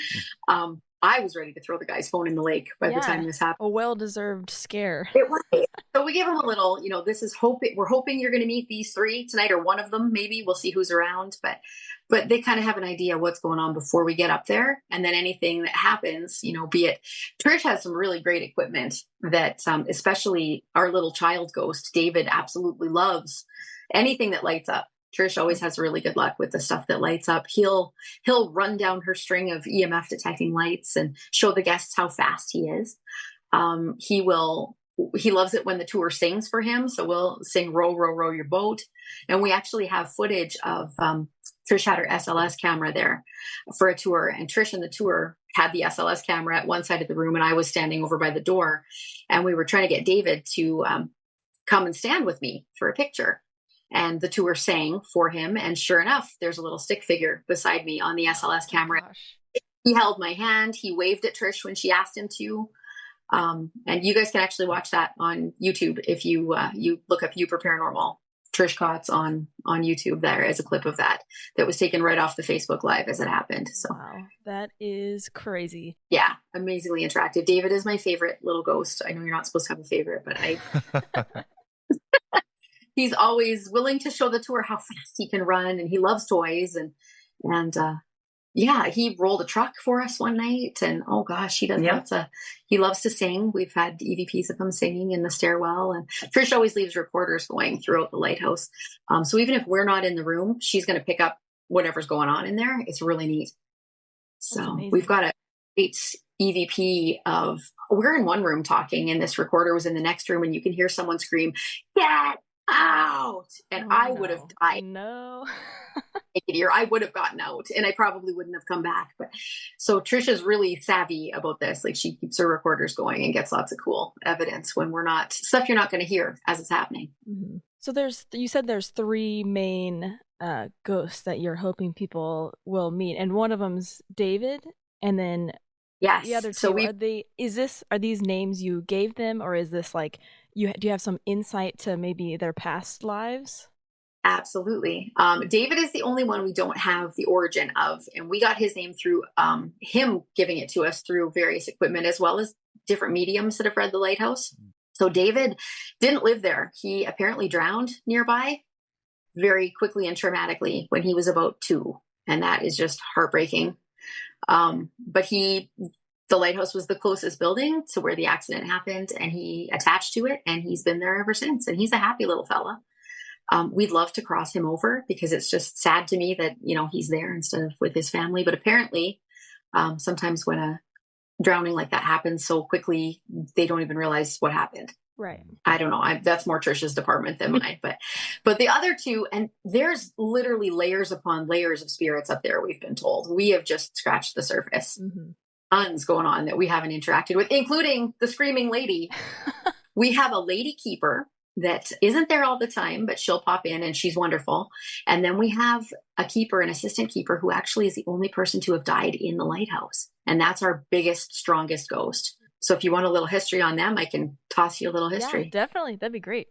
I was ready to throw the guy's phone in the lake by the time this happened. A well-deserved scare. It was. So we gave him a little, this is hoping, we're hoping you're going to meet these three tonight, or one of them, maybe. We'll see who's around. But they kind of have an idea what's going on before we get up there. And then anything that happens, be it, Trish has some really great equipment that, especially our little child ghost, David, absolutely loves anything that lights up. Trish always has really good luck with the stuff that lights up. He'll run down her string of EMF detecting lights and show the guests how fast he is. He loves it when the tour sings for him. So we'll sing row, row, row your boat. And we actually have footage of Trish had her SLS camera there for a tour. And Trish and the tour had the SLS camera at one side of the room, and I was standing over by the door. And we were trying to get David to come and stand with me for a picture. And the tour sang for him. And sure enough, there's a little stick figure beside me on the SLS camera. Gosh. He held my hand. He waved at Trish when she asked him to. And you guys can actually watch that on YouTube if you look up Yooper Paranormal. Trish Kautz on YouTube. There is a clip of that was taken right off the Facebook Live as it happened. So wow, that is crazy. Yeah, amazingly attractive. David is my favorite little ghost. I know you're not supposed to have a favorite, but he's always willing to show the tour how fast he can run, and he loves toys. And he rolled a truck for us one night, and oh gosh, he loves to sing. We've had EVPs of him singing in the stairwell, and Trish always leaves recorders going throughout the lighthouse. So even if we're not in the room, she's going to pick up whatever's going on in there. It's really neat. So we've got a great EVP of, we're in one room talking, and this recorder was in the next room, and you can hear someone scream, "Get out!" And I would have died. No. I would have gotten out, and I probably wouldn't have come back. But so Trisha's really savvy about this. Like, she keeps her recorders going and gets lots of cool evidence when we're not, stuff you're not going to hear as it's happening. Mm-hmm. So you said there's three main ghosts that you're hoping people will meet, and one of them's David, and then yes, the other two, are these names you gave them, or is this like do you have some insight to maybe their past lives? Absolutely. David is the only one we don't have the origin of, and we got his name through him giving it to us through various equipment, as well as different mediums that have read the lighthouse. So David didn't live there. He apparently drowned nearby very quickly and traumatically when he was about 2. And that is just heartbreaking. But the lighthouse was the closest building to where the accident happened, and he attached to it, and he's been there ever since. And he's a happy little fella. We'd love to cross him over, because it's just sad to me that, he's there instead of with his family. But apparently, sometimes when a drowning like that happens so quickly, they don't even realize what happened. Right. I don't know. That's more Trisha's department than mine. But the other two, and there's literally layers upon layers of spirits up there, we've been told. We have just scratched the surface. Mm-hmm. Tons going on that we haven't interacted with, including the screaming lady. We have a lady keeper that isn't there all the time, but she'll pop in, and she's wonderful. And then we have a keeper, an assistant keeper, who actually is the only person to have died in the lighthouse. And that's our biggest, strongest ghost. So if you want a little history on them, I can toss you a little history. Yeah, definitely. That'd be great.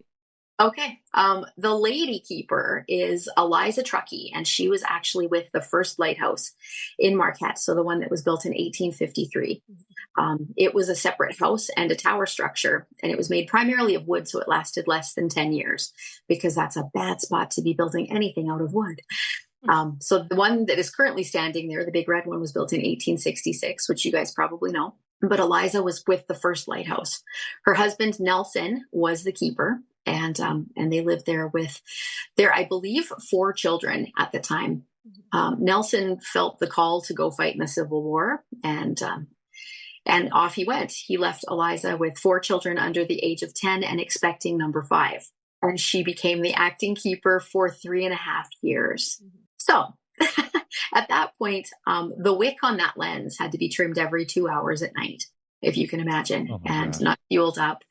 Okay. The lady keeper is Eliza Truckee, and she was actually with the first lighthouse in Marquette. So the one that was built in 1853. It was a separate house and a tower structure, and it was made primarily of wood. So it lasted less than 10 years, because that's a bad spot to be building anything out of wood. So the one that is currently standing there, the big red one, was built in 1866, which you guys probably know. But Eliza was with the first lighthouse. Her husband, Nelson, was the keeper. And they lived there with I believe, 4 children at the time. Nelson felt the call to go fight in the Civil War, and off he went. He left Eliza with 4 children under the age of 10 and expecting number 5. And she became the acting keeper for 3.5 years. Mm-hmm. So at that point, the wick on that lens had to be trimmed every 2 hours at night, if you can imagine, and not fueled up.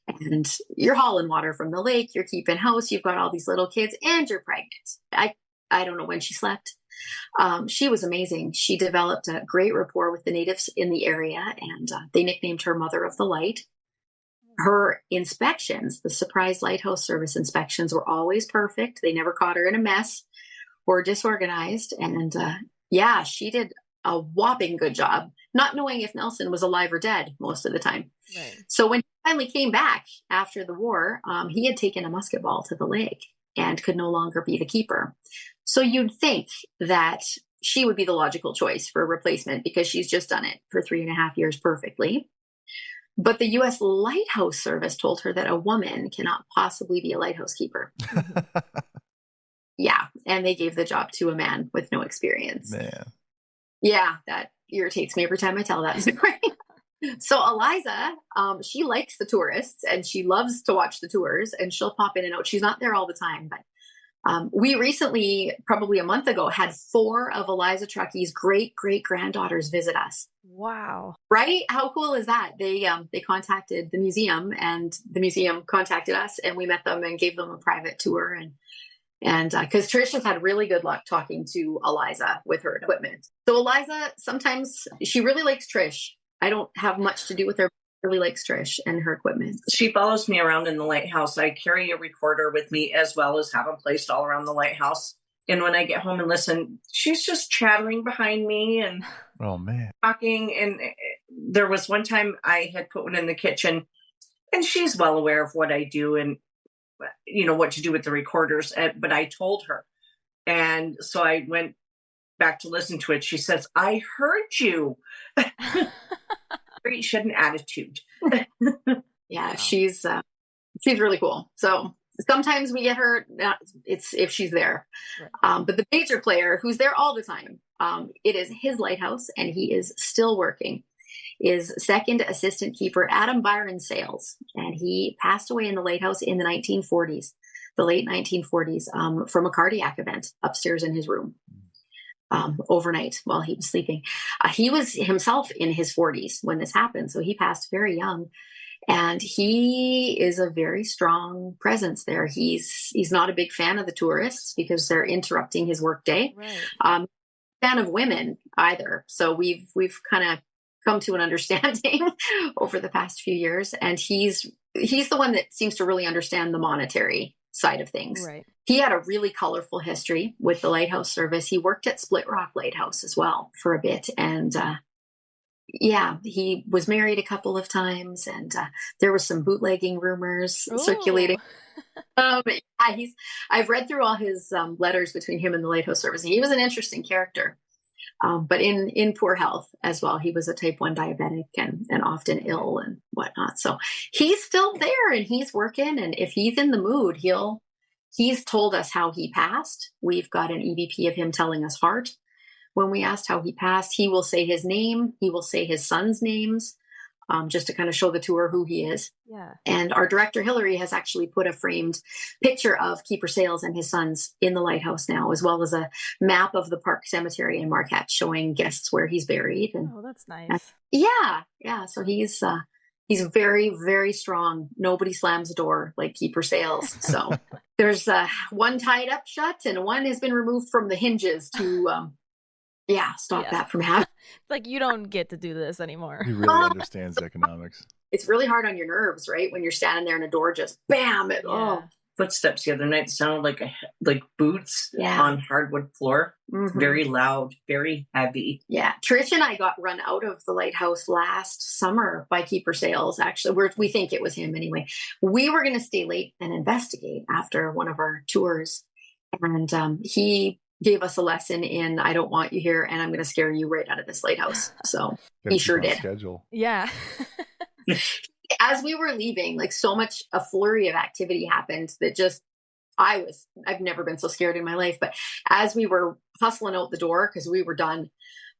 And you're hauling water from the lake, you're keeping house, you've got all these little kids, and you're pregnant. I don't know when she slept. She was amazing. She developed a great rapport with the natives in the area, and they nicknamed her Mother of the Light. Her inspections, the surprise lighthouse service inspections, were always perfect. They never caught her in a mess. or disorganized. And yeah, she did a whopping good job, not knowing if Nelson was alive or dead most of the time. Right. So when he finally came back after the war, he had taken a musket ball to the leg and could no longer be the keeper. So you'd think that she would be the logical choice for a replacement because she's just done it for 3.5 years perfectly. But the U.S. Lighthouse Service told her that a woman cannot possibly be a lighthouse keeper. Yeah. And they gave the job to a man with no experience. Man. Yeah, that irritates me every time I tell that story. So Eliza, she likes the tourists and she loves to watch the tours, and she'll pop in and out. She's not there all the time, but we recently, probably a month ago, had 4 of Eliza Truckey's great-great-granddaughters visit us. Wow. Right? How cool is that? They contacted the museum, and the museum contacted us, and we met them and gave them a private tour. And because Trish has had really good luck talking to Eliza with her equipment. So Eliza, sometimes she really likes Trish. I don't have much to do with her. Really likes Trish and her equipment. She follows me around in the lighthouse. I carry a recorder with me as well as have them placed all around the lighthouse. And when I get home and listen, she's just chattering behind me and Oh, man. talking. And there was one time I had put one in the kitchen, and she's well aware of what I do and, you know, what to do with the recorders. But I told her. And so I went back to listen to it. She says, I heard you. She had an attitude. Yeah, Wow. she's really cool. So sometimes we get her. It's if she's there, Right. but the major player who's there all the time. It is his lighthouse, and he is still working. Is second assistant keeper Adam Byron Sales, and he passed away in the lighthouse in the 1940s, the late 1940s, from a cardiac event upstairs in his room. Overnight while he was sleeping. He was himself in his 40s when this happened, so he passed very young. And he is a very strong presence there. He's not a big fan of the tourists because they're interrupting his workday. Right. Fan of women either. So we've kind of come to an understanding over the past few years. And he's the one that seems to really understand the monetary side of things. Right. He had a really colorful history with the Lighthouse Service. He worked at Split Rock Lighthouse as well for a bit. And yeah, he was married a couple of times, and there was some bootlegging rumors circulating. Yeah, I've read through all his letters between him and the Lighthouse Service. He was an interesting character, but in poor health as well. He was a type 1 diabetic and often ill and whatnot. So he's still there and he's working. And if he's in the mood, he's told us how he passed. We've got an EVP of him telling us heart. When we asked how he passed, he will say his name. He will say his son's names, just to kind of show the tour who he is. Yeah. And our director, Hillary, has actually put a framed picture of Keeper Sales and his sons in the lighthouse now, as well as a map of the park cemetery in Marquette showing guests where he's buried. And Oh, that's nice. yeah. So he's very, very strong. Nobody slams a door like Keeper Sales. So there's one tied up shut and one has been removed from the hinges to stop that from happening. It's like, you don't get to do this anymore. He really understands economics. It's really hard on your nerves, right? When you're standing there and a door just bam. Footsteps the other night sounded like boots Yeah. on hardwood floor. Mhm. Very loud, very heavy. Yeah. Trish and I got run out of the lighthouse last summer by Keeper Sales. Actually, we think it was him anyway. We were going to stay late and investigate after one of our tours. And he gave us a lesson in, I don't want you here and I'm going to scare you right out of this lighthouse. So he sure did. Schedule. Yeah. As we were leaving, like a flurry of activity happened that just, I've never been so scared in my life. But as we were hustling out the door, because we were done,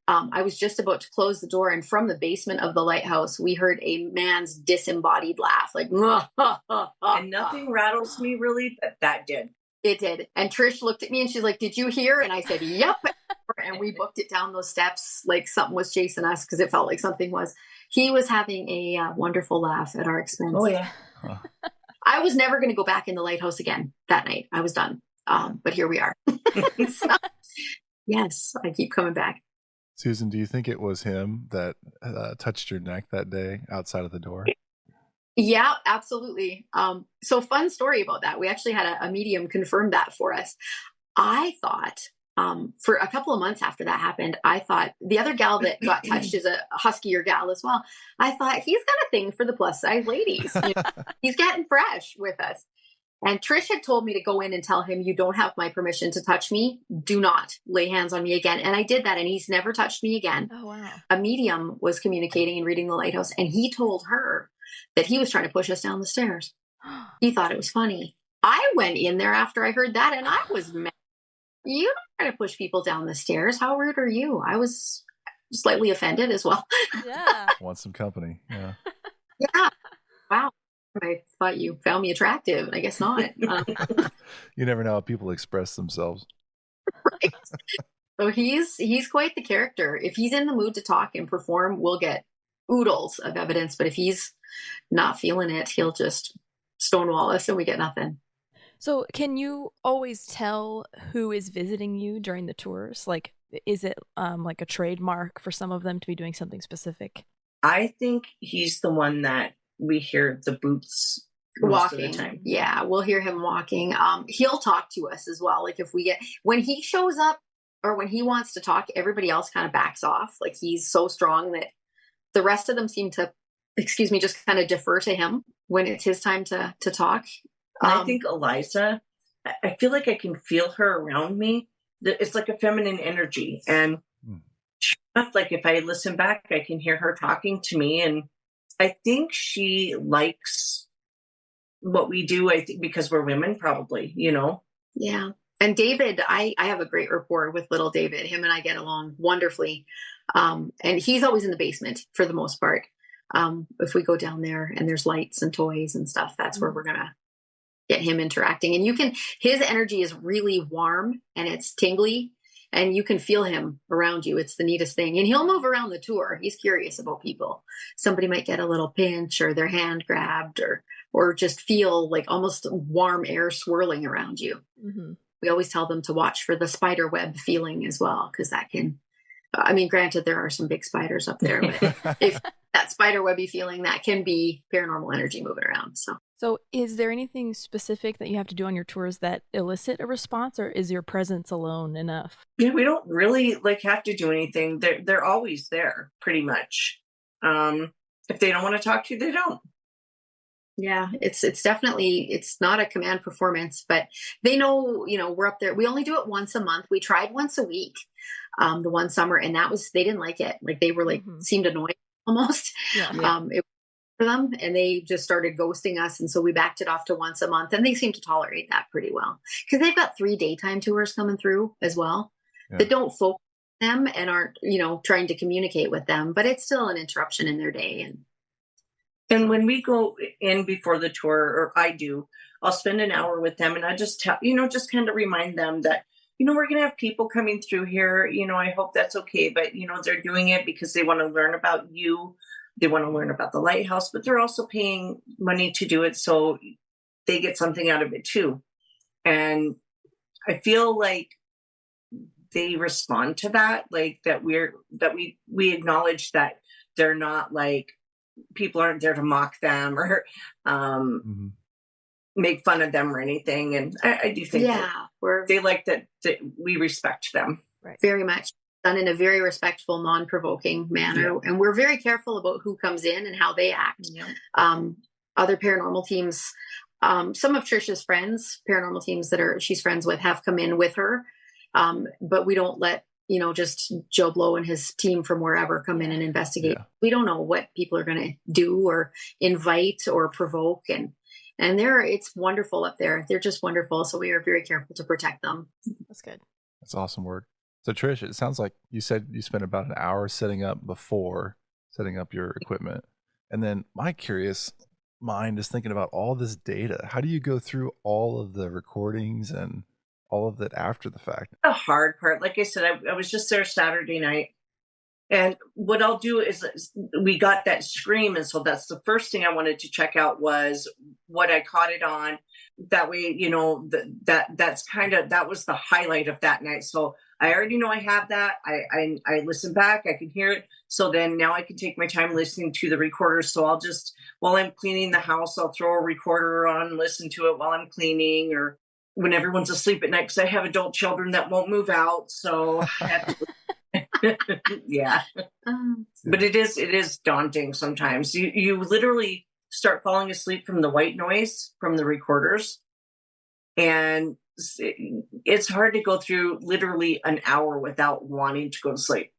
I was just about to close the door. And from the basement of the lighthouse, we heard a man's disembodied laugh, like, And nothing rattles me really, but that did. It did. And Trish looked at me and she's like, did you hear? And I said, yep. And we booked it down those steps like something was chasing us because it felt like something was. He was having a wonderful laugh at our expense. Oh, yeah. Huh. I was never going to go back in the lighthouse again that night. I was done. But here we are. So, yes, I keep coming back. Susan, do you think it was him that touched your neck that day outside of the door? Yeah, absolutely. So fun story about that. We actually had a medium confirm that for us. I thought for a couple of months after that happened, I thought the other gal that got touched is a huskier gal as well. I thought he's got a thing for the plus size ladies. He's getting fresh with us. And Trish had told me to go in and tell him, you don't have my permission to touch me. Do not lay hands on me again. And I did that, and he's never touched me again. Oh, wow. A medium was communicating and reading the lighthouse, and he told her that he was trying to push us down the stairs. He thought it was funny. I went in there after I heard that, and I was mad. You don't try to push people down the stairs. How rude are you? I was slightly offended as well. Yeah. Want some company. Yeah. Yeah. Wow. I thought you found me attractive, and I guess not. You never know how people express themselves. Right. So he's quite the character. If he's in the mood to talk and perform, we'll get oodles of evidence. But if he's not feeling it, he'll just stonewall us and we get nothing. So can you always tell who is visiting you during the tours? Like, is it like a trademark for some of them to be doing something specific? I think he's the one that we hear the boots Walking. most of the time. Yeah, we'll hear him walking. He'll talk to us as well. Like if we get, when he shows up or when he wants to talk, everybody else kind of backs off. Like he's so strong that the rest of them seem to, just kind of defer to him when it's his time to talk. I think Eliza, I feel like I can feel her around me. It's like a feminine energy. And like if I listen back, I can hear her talking to me. And I think she likes what we do, I think, because we're women, probably, Yeah. And David, I have a great rapport with little David. Him and I get along wonderfully. And he's always in the basement for the most part. If we go down there and there's lights and toys and stuff, that's where we're going to get him interacting. And his energy is really warm and it's tingly. And you can feel him around you. It's the neatest thing. And he'll move around the tour. He's curious about people. Somebody might get a little pinch or their hand grabbed or just feel like almost warm air swirling around you. Mm-hmm. We always tell them to watch for the spider web feeling as well, because that can, granted, there are some big spiders up there, but if that spider webby feeling, that can be paranormal energy moving around. So is there anything specific that you have to do on your tours that elicit a response, or is your presence alone enough? Yeah, we don't really have to do anything. They're always there, pretty much. If they don't want to talk to you, they don't. Yeah, it's definitely, it's not a command performance, but they know, we're up there. We only do it once a month. We tried once a week, the one summer, and they didn't like it. Like they were seemed annoyed almost. Yeah. It for them, and they just started ghosting us, and so we backed it off to once a month, and they seem to tolerate that pretty well because they've got 3 daytime tours coming through as well that don't focus on them and aren't trying to communicate with them, but it's still an interruption in their day. And when we go in before the tour, or I'll spend an hour with them, and I just tell just kind of remind them that we're going to have people coming through here. I hope that's okay, but they're doing it because they want to learn about you. They want to learn about the lighthouse, but they're also paying money to do it, so they get something out of it too. And I feel like they respond to that, like that we acknowledge that they're not like people aren't there to mock them or make fun of them or anything. And I do think they like that we respect them. Right. Very much. Done in a very respectful, non-provoking manner. Yeah. And we're very careful about who comes in and how they act. Yeah. Other paranormal teams, some of Trish's friends, paranormal teams that she's friends with, have come in with her. But we don't let, just Joe Blow and his team from wherever come in and investigate. Yeah. We don't know what people are going to do or invite or provoke. And it's wonderful up there. They're just wonderful. So we are very careful to protect them. That's good. That's awesome word. So Trish, it sounds like you said you spent about an hour setting up your equipment. And then my curious mind is thinking about all this data. How do you go through all of the recordings and all of that after the fact? The hard part, like I said, I was just there Saturday night. And what I'll do is we got that scream. And so that's the first thing I wanted to check out was what I caught it on. That way, that was the highlight of that night. So I already know I have that. I listen back, I can hear it. So then now I can take my time listening to the recorder. So I'll just, while I'm cleaning the house, I'll throw a recorder on, listen to it while I'm cleaning, or when everyone's asleep at night, because I have adult children that won't move out. So I have to, yeah. But it is daunting sometimes. You literally start falling asleep from the white noise from the recorders. And it's hard to go through literally an hour without wanting to go to sleep.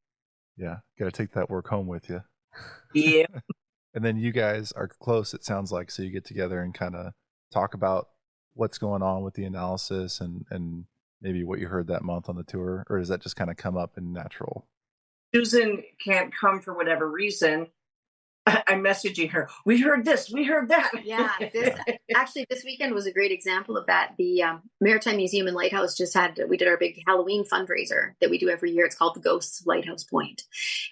Yeah. Got to take that work home with you. Yeah. And then you guys are close, it sounds like. So you get together and kind of talk about what's going on with the analysis and maybe what you heard that month on the tour, or does that just kind of come up in natural? Susan can't come for whatever reason. I'm messaging her. We heard this. We heard that. Yeah. This weekend was a great example of that. The Maritime Museum and Lighthouse we did our big Halloween fundraiser that we do every year. It's called the Ghosts of Lighthouse Point.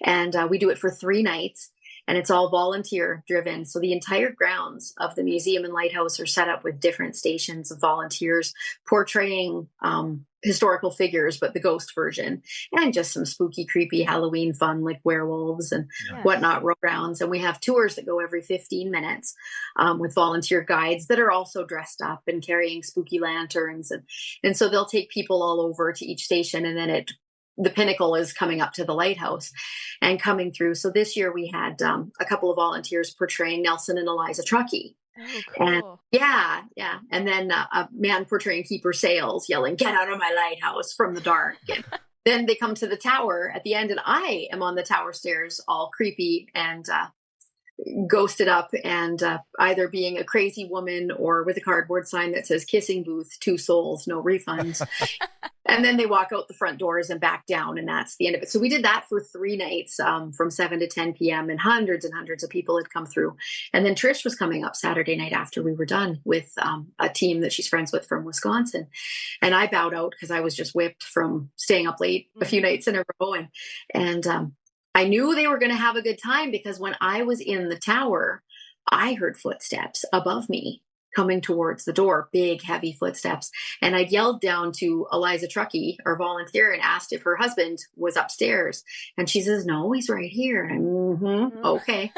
And we do it for 3 nights. And it's all volunteer driven. So the entire grounds of the museum and lighthouse are set up with different stations of volunteers portraying historical figures, but the ghost version, and just some spooky, creepy Halloween fun like werewolves and whatnot around. And we have tours that go every 15 minutes with volunteer guides that are also dressed up and carrying spooky lanterns. And so they'll take people all over to each station, and then the pinnacle is coming up to the lighthouse and coming through. So this year we had a couple of volunteers portraying Nelson and Eliza Truckee. Oh, cool. And yeah. And then a man portraying Keeper Sales yelling, "Get out of my lighthouse," from the dark. And then they come to the tower at the end, and I am on the tower stairs all creepy and ghosted up and either being a crazy woman or with a cardboard sign that says "Kissing Booth, 2 souls, no refunds." And then they walk out the front doors and back down, and that's the end of it. So we did that for 3 nights from 7 to 10 p.m. and hundreds of people had come through. And then Trish was coming up Saturday night after we were done with a team that she's friends with from Wisconsin. And I bowed out because I was just whipped from staying up late a few nights in a row. And I knew they were going to have a good time because when I was in the tower, I heard footsteps above me coming towards the door, big, heavy footsteps. And I'd yelled down to Eliza Truckee, our volunteer, and asked if her husband was upstairs. And she says, "No, he's right here." Okay.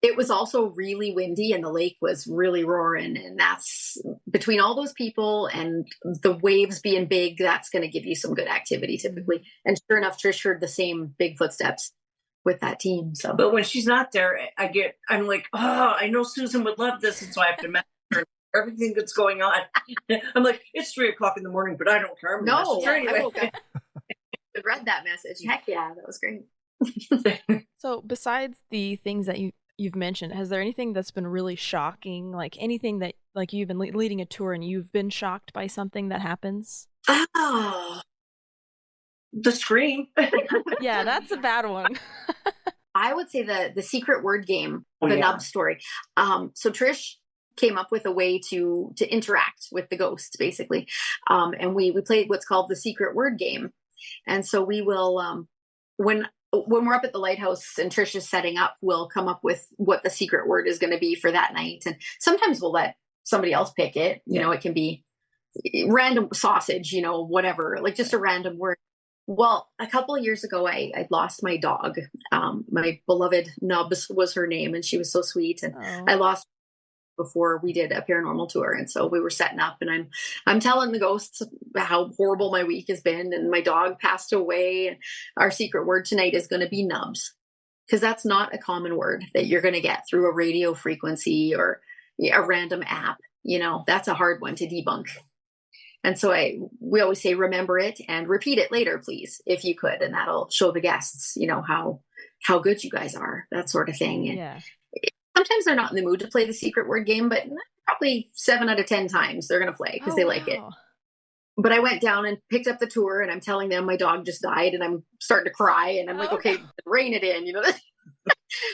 It was also really windy and the lake was really roaring. And that's between all those people and the waves being big, that's going to give you some good activity typically. And sure enough, Trish heard the same big footsteps with that team. So, but when she's not there, I'm like, oh, I know Susan would love this. And so I have to message her everything that's going on. I'm like, it's 3:00 in the morning, but I don't care. No, anyway. I woke up. I read that message. Heck yeah, that was great. So besides the things that you've mentioned, has there anything that's been really shocking, like anything that like you've been leading a tour and you've been shocked by something that happens? Oh, the scream. Yeah, that's a bad one. I would say the secret word game, Nub story. So Trish came up with a way to interact with the ghosts, basically. And we played what's called the secret word game. And so we will, when we're up at the lighthouse and Trish is setting up, we'll come up with what the secret word is going to be for that night. And sometimes we'll let somebody else pick it. You know, it can be random sausage, whatever, like just a random word. Well, a couple of years ago, I lost my dog. My beloved Nubs was her name, and she was so sweet. And I lost her before we did a paranormal tour. And so we were setting up, and I'm telling the ghosts how horrible my week has been, and my dog passed away. And our secret word tonight is going to be Nubs, because that's not a common word that you're going to get through a radio frequency or a random app. That's a hard one to debunk. And so we always say, remember it and repeat it later, please, if you could. And that'll show the guests, how good you guys are, that sort of thing. And sometimes they're not in the mood to play the secret word game, but probably 7 out of 10 times they're going to play because they like it. But I went down and picked up the tour, and I'm telling them my dog just died, and I'm starting to cry. And I'm like, okay, rein it in,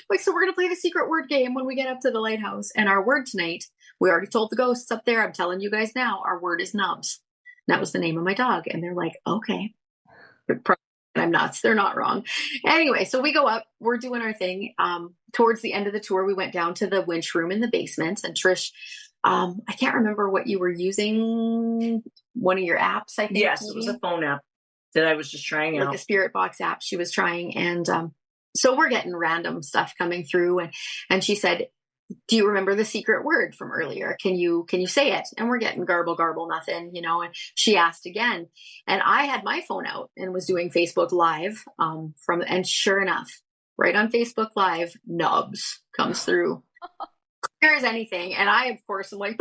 Like, so we're going to play the secret word game when we get up to the lighthouse. And our word tonight, we already told the ghosts up there, I'm telling you guys now, our word is Nubs. That was the name of my dog. And they're like, okay. I'm nuts. They're not wrong. Anyway, so we go up, we're doing our thing. Towards the end of the tour, we went down to the winch room in the basement. And Trish, I can't remember what you were using. One of your apps, I think. Yes, maybe? It was a phone app that I was just trying out. Like a spirit box app she was trying. And so we're getting random stuff coming through. And she said, do you remember the secret word from earlier? Can you say it? And we're getting garble, nothing, you know, and she asked again, and I had my phone out and was doing Facebook Live, and sure enough, right on Facebook Live, nubs comes through. Clear as anything. And I, of course, am like,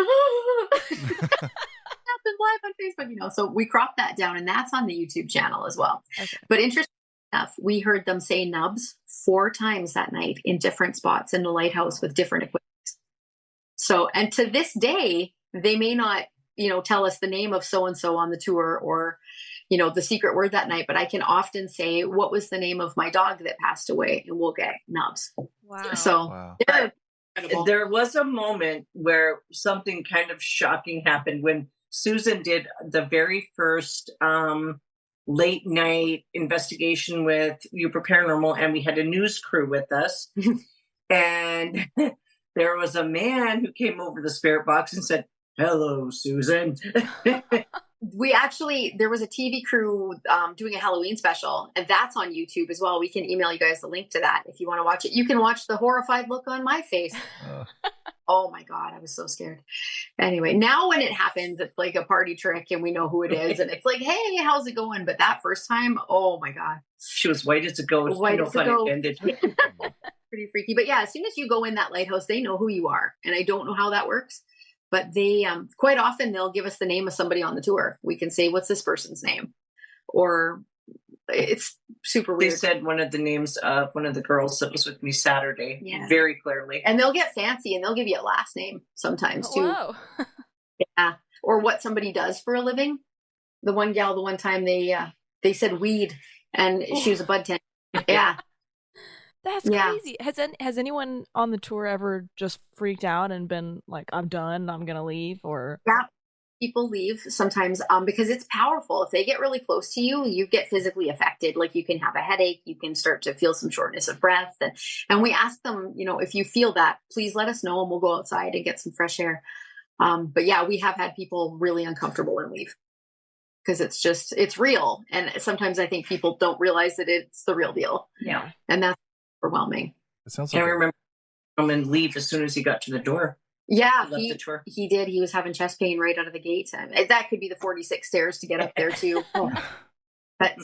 happened live on Facebook, you know, so we cropped that down, and that's on the YouTube channel as well. Okay. But interesting enough, we heard them say nubs 4 times that night in different spots in the lighthouse with different equipment. So, and to this day, they may not, you know, tell us the name of so-and-so on the tour or, you know, the secret word that night, but I can often say, what was the name of my dog that passed away? And we'll get nubs. Wow. So they're incredible. There was a moment where something kind of shocking happened when Susan did the very first late night investigation with Yooper Paranormal, and we had a news crew with us. And there was a man who came over the spirit box and said, "Hello, Susan." There was a TV crew doing a Halloween special, and that's on YouTube as well. We can email you guys the link to that if you want to watch it. You can watch the horrified look on my face. Oh my God, I was so scared. Anyway, now when it happens, it's like a party trick and we know who it is. And it's like, hey, how's it going? But that first time, oh my God. She was white as a ghost. White no as a pun ghost. intended. Pretty freaky. But yeah, as soon as you go in that lighthouse, they know who you are. And I don't know how that works. But they quite often they'll give us the name of somebody on the tour. We can say, what's this person's name? Or it's super weird. They said one of the names of one of the girls that was with me Saturday, very clearly. And they'll get fancy and they'll give you a last name sometimes too. Whoa. Yeah. Or what somebody does for a living. The one gal, the one time they said weed, and she was a bud tender. Yeah. That's crazy. Has anyone on the tour ever just freaked out and been like, I'm done, I'm going to leave? Or yeah, people leave sometimes because it's powerful. If they get really close to you, you get physically affected. Like you can have a headache, you can start to feel some shortness of breath. And we ask them, you know, if you feel that, please let us know and we'll go outside and get some fresh air. But yeah, we have had people really uncomfortable and leave because it's real. And sometimes I think people don't realize that it's the real deal. Yeah. And that's overwhelming. It sounds I like remember him and leave as soon as he got to the door. Yeah, He left the tour. he did. He was having chest pain right out of the gate. That could be the 46 stairs to get up there too. But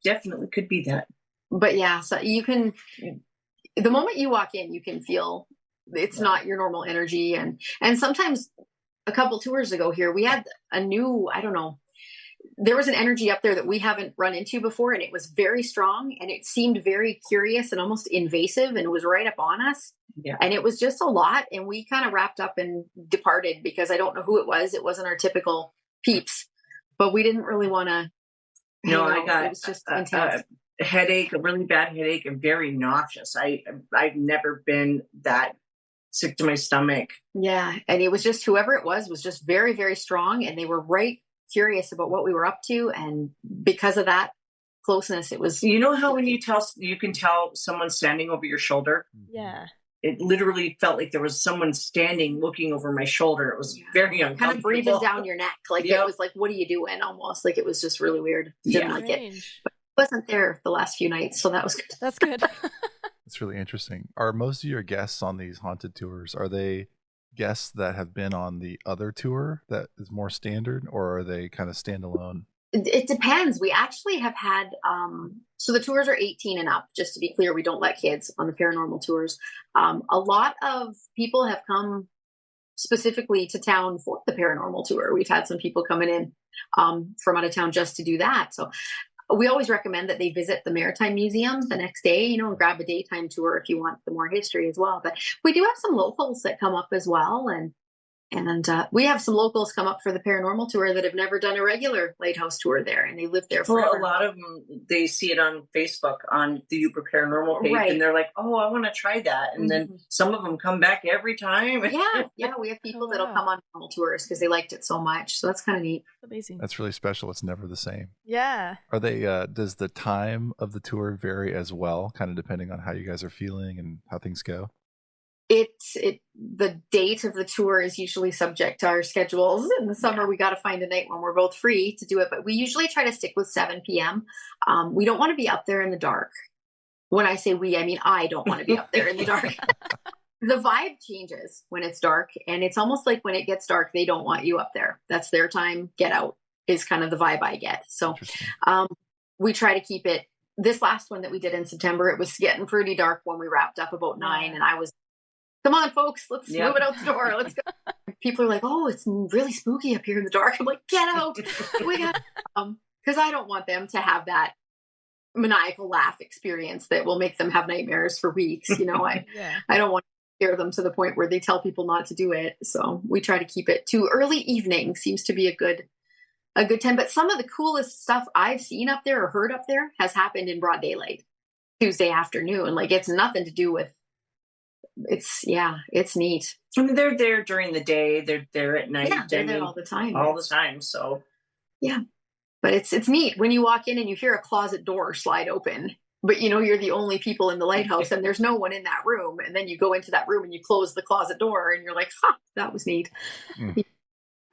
Definitely could be that. But yeah, so you can, the moment you walk in, you can feel it's not your normal energy. And sometimes a couple tours ago here, we had a new, I don't know, there was an energy up there that we haven't run into before, and it was very strong and it seemed very curious and almost invasive, and it was right up on us. Yeah. And it was just a lot, and we kind of wrapped up and departed because I don't know who it was. It wasn't our typical peeps, but we didn't really want to. No, I got it was just intense. A headache, a really bad headache, and very nauseous. I've never been that sick to my stomach. Yeah, and it was just whoever it was just very, very strong, and they were right curious about what we were up to, and because of that closeness, it was. You know how when you can tell someone's standing over your shoulder? Yeah. It literally felt like there was someone standing looking over my shoulder. It was very uncomfortable. Kind of breathing down your neck. Like it was like, what are you doing? Almost like it was just really weird. Didn't like it. But I wasn't there the last few nights, so that was good. That's good. That's really interesting. Are most of your guests on these haunted tours, are they guests that have been on the other tour that is more standard, or are they kind of standalone? It depends. We actually have had, so the tours are 18 and up, just to be clear. We don't let kids on the paranormal tours. A lot of people have come specifically to town for the paranormal tour. We've had some people coming in from out of town just to do that. So we always recommend that they visit the Maritime Museum the next day, you know, and grab a daytime tour if you want the more history as well. But we do have some locals that come up as well. And we have some locals come up for the paranormal tour that have never done a regular lighthouse tour there, and they live there forever. Well, a lot of them, they see it on Facebook on the Yooper Paranormal page, and they're like, "Oh, I want to try that." And then some of them come back every time. Yeah, we have people that'll come on normal tours because they liked it so much. So that's kind of neat. Amazing. That's really special. It's never the same. Yeah. Are they? Does the time of the tour vary as well, kind of depending on how you guys are feeling and how things go? The date of the tour is usually subject to our schedules. In the summer, we got to find a night when we're both free to do it, but we usually try to stick with 7 p.m. We don't want to be up there in the dark. When I say we, I mean I don't want to be up there in the dark. the vibe changes when it's dark, and it's almost like when it gets dark, they don't want you up there. That's their time. Get out is kind of the vibe I get. So we try to keep it. This last one that we did in September, it was getting pretty dark when we wrapped up about 9, and I was, come on, folks, let's move it out the door. Let's go. People are like, oh, it's really spooky up here in the dark. I'm like, get out. We got, because I don't want them to have that maniacal laugh experience that will make them have nightmares for weeks. You know, I don't want to scare them to the point where they tell people not to do it. So we try to keep it to early evening. Seems to be a good time. But some of the coolest stuff I've seen up there or heard up there has happened in broad daylight, Tuesday afternoon. Like, it's nothing to do with, it's neat. I mean, they're there during the day. They're there at night. Yeah, they're there all the time. All the time. So yeah. But it's neat when you walk in and you hear a closet door slide open, but you know, you're the only people in the lighthouse and there's no one in that room. And then you go into that room and you close the closet door and you're like, that was neat.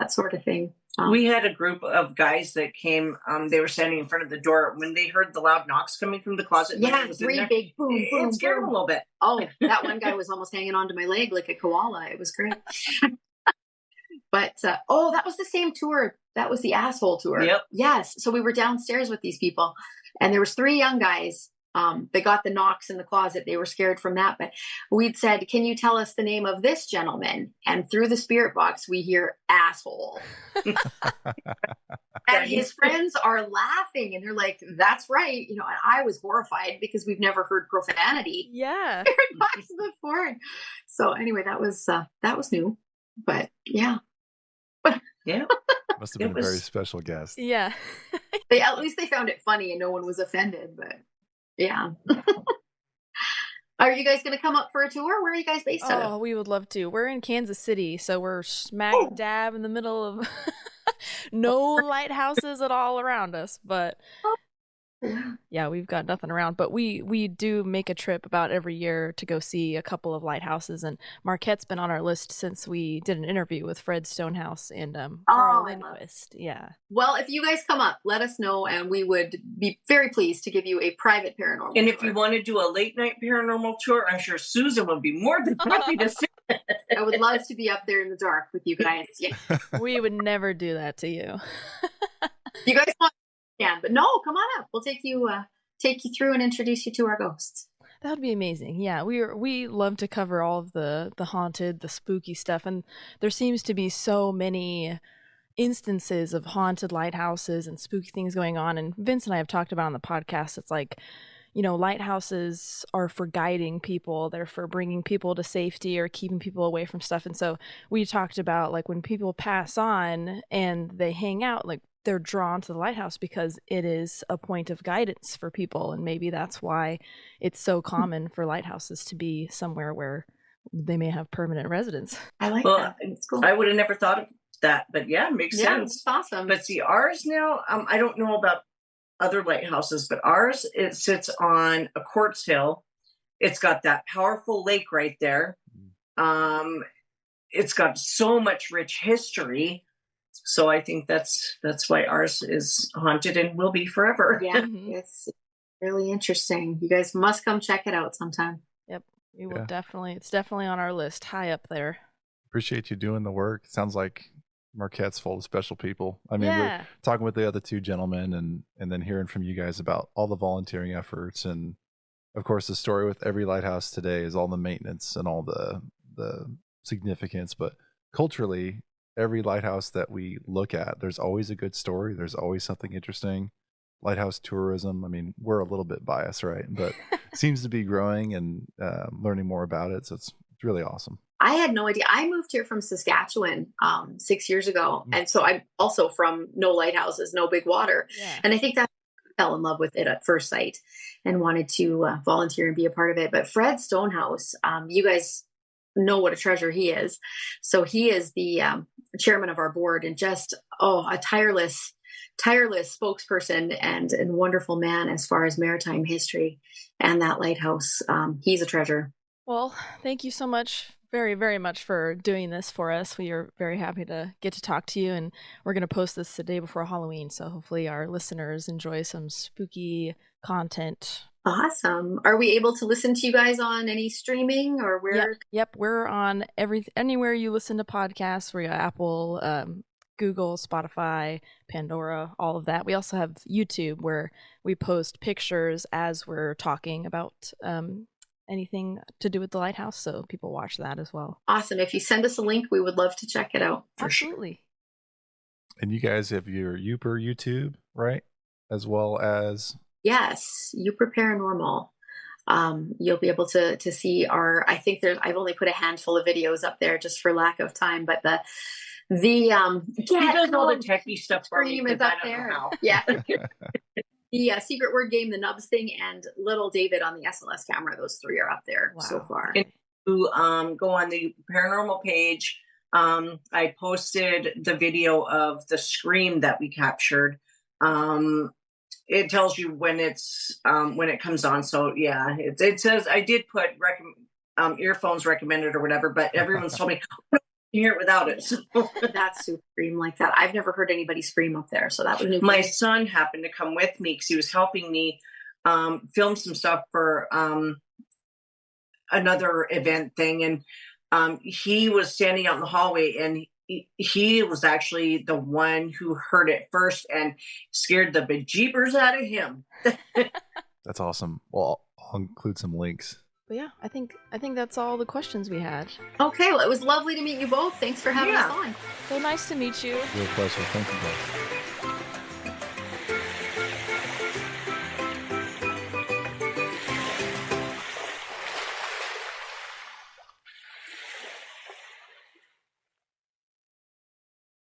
That sort of thing. We had a group of guys that came, they were standing in front of the door when they heard the loud knocks coming from the closet. Yeah, 3 big boom, boom, it scared them a little bit. Oh, that one guy was almost hanging onto my leg like a koala. It was great. But, that was the same tour. That was the asshole tour. Yep. Yes. So we were downstairs with these people and there was 3 young guys. They got the knocks in the closet. They were scared from that, but we'd said, can you tell us the name of this gentleman? And through the spirit box, we hear asshole. And his friends are laughing and they're like, that's right. You know, and I was horrified because we've never heard profanity. Yeah. Before. So anyway, that was new, but yeah. Yeah. Must have been a very special guest. Yeah. At least they found it funny and no one was offended, but yeah. Are you guys going to come up for a tour? Where are you guys based out of? Oh, we would love to. We're in Kansas City, so we're smack dab in the middle of no lighthouses at all around us, but yeah, we've got nothing around. But we do make a trip about every year to go see a couple of lighthouses, and Marquette's been on our list since we did an interview with Fred Stonehouse and Carl Lindquist. Yeah. Well, if you guys come up, let us know, and we would be very pleased to give you a private paranormal and tour. if you want to do a late night paranormal tour, I'm sure Susan would be more than happy to see it. I would love to be up there in the dark with you guys. Yeah. We would never do that to you. You guys want? Yeah, but no, come on up. We'll take you through and introduce you to our ghosts. That would be amazing. Yeah, we love to cover all of the haunted, the spooky stuff, and there seems to be so many instances of haunted lighthouses and spooky things going on. And Vince and I have talked about on the podcast, it's like, you know, lighthouses are for guiding people. They're for bringing people to safety or keeping people away from stuff. And so we talked about, like, when people pass on and they hang out, like, they're drawn to the lighthouse because it is a point of guidance for people. And maybe that's why it's so common for lighthouses to be somewhere where they may have permanent residence. I like that. It's cool. I would have never thought of that, but yeah, it makes sense. It's awesome. But see, ours now, I don't know about other lighthouses, but ours, it sits on a quartz hill. It's got that powerful lake right there. It's got so much rich history. So I think that's why ours is haunted and will be forever. Yeah, it's really interesting. You guys must come check it out sometime. Yep, we will definitely. It's definitely on our list, high up there. Appreciate you doing the work. Sounds like Marquette's full of special people. I mean, we're talking with the other 2 gentlemen and then hearing from you guys about all the volunteering efforts. And of course, the story with every lighthouse today is all the maintenance and all the significance. But culturally, every lighthouse that we look at, there's always a good story. There's always something interesting. Lighthouse tourism, I mean, we're a little bit biased, right? But seems to be growing and learning more about it. So it's really awesome. I had no idea. I moved here from Saskatchewan 6 years ago. And so I'm also from no lighthouses, no big water. Yeah. And I think that I fell in love with it at first sight and wanted to volunteer and be a part of it. But Fred Stonehouse, you guys know what a treasure he is. So he is the chairman of our board and just, a tireless spokesperson and wonderful man as far as maritime history and that lighthouse. He's a treasure. Well, thank you so much, very, very much for doing this for us. We are very happy to get to talk to you, and we're going to post this the day before Halloween. So hopefully our listeners enjoy some spooky content Awesome. Are we able to listen to you guys on any streaming or where? Yep. We're on anywhere you listen to podcasts. We're Apple, Google, Spotify, Pandora, all of that. We also have YouTube where we post pictures as we're talking about anything to do with the lighthouse, so people watch that as well. Awesome. If you send us a link, we would love to check it out. Absolutely. And you guys have your Yooper YouTube, right? As well as... Yes, Yooper Paranormal. You'll be able to see I've only put a handful of videos up there just for lack of time, but he does all the techie stuff for me is up there. Yeah. The secret word game, the Nubs thing, and Little David on the SLS camera. Those 3 are up there so far. And to go on the paranormal page, I posted the video of the scream that we captured. It tells you when it comes on. So yeah, it says I did put earphones recommended or whatever, but everyone's told me I can hear it without it. So that's super scream like that. I've never heard anybody scream up there, so that was new. My son happened to come with me because he was helping me film some stuff for another event thing, and he was standing out in the hallway, and he was actually the one who heard it first and scared the bejeepers out of him. That's awesome. Well, I'll include some links. But yeah, I think that's all the questions we had. Okay, well, it was lovely to meet you both. Thanks for having us on. So nice to meet you. Real pleasure. Thank you both.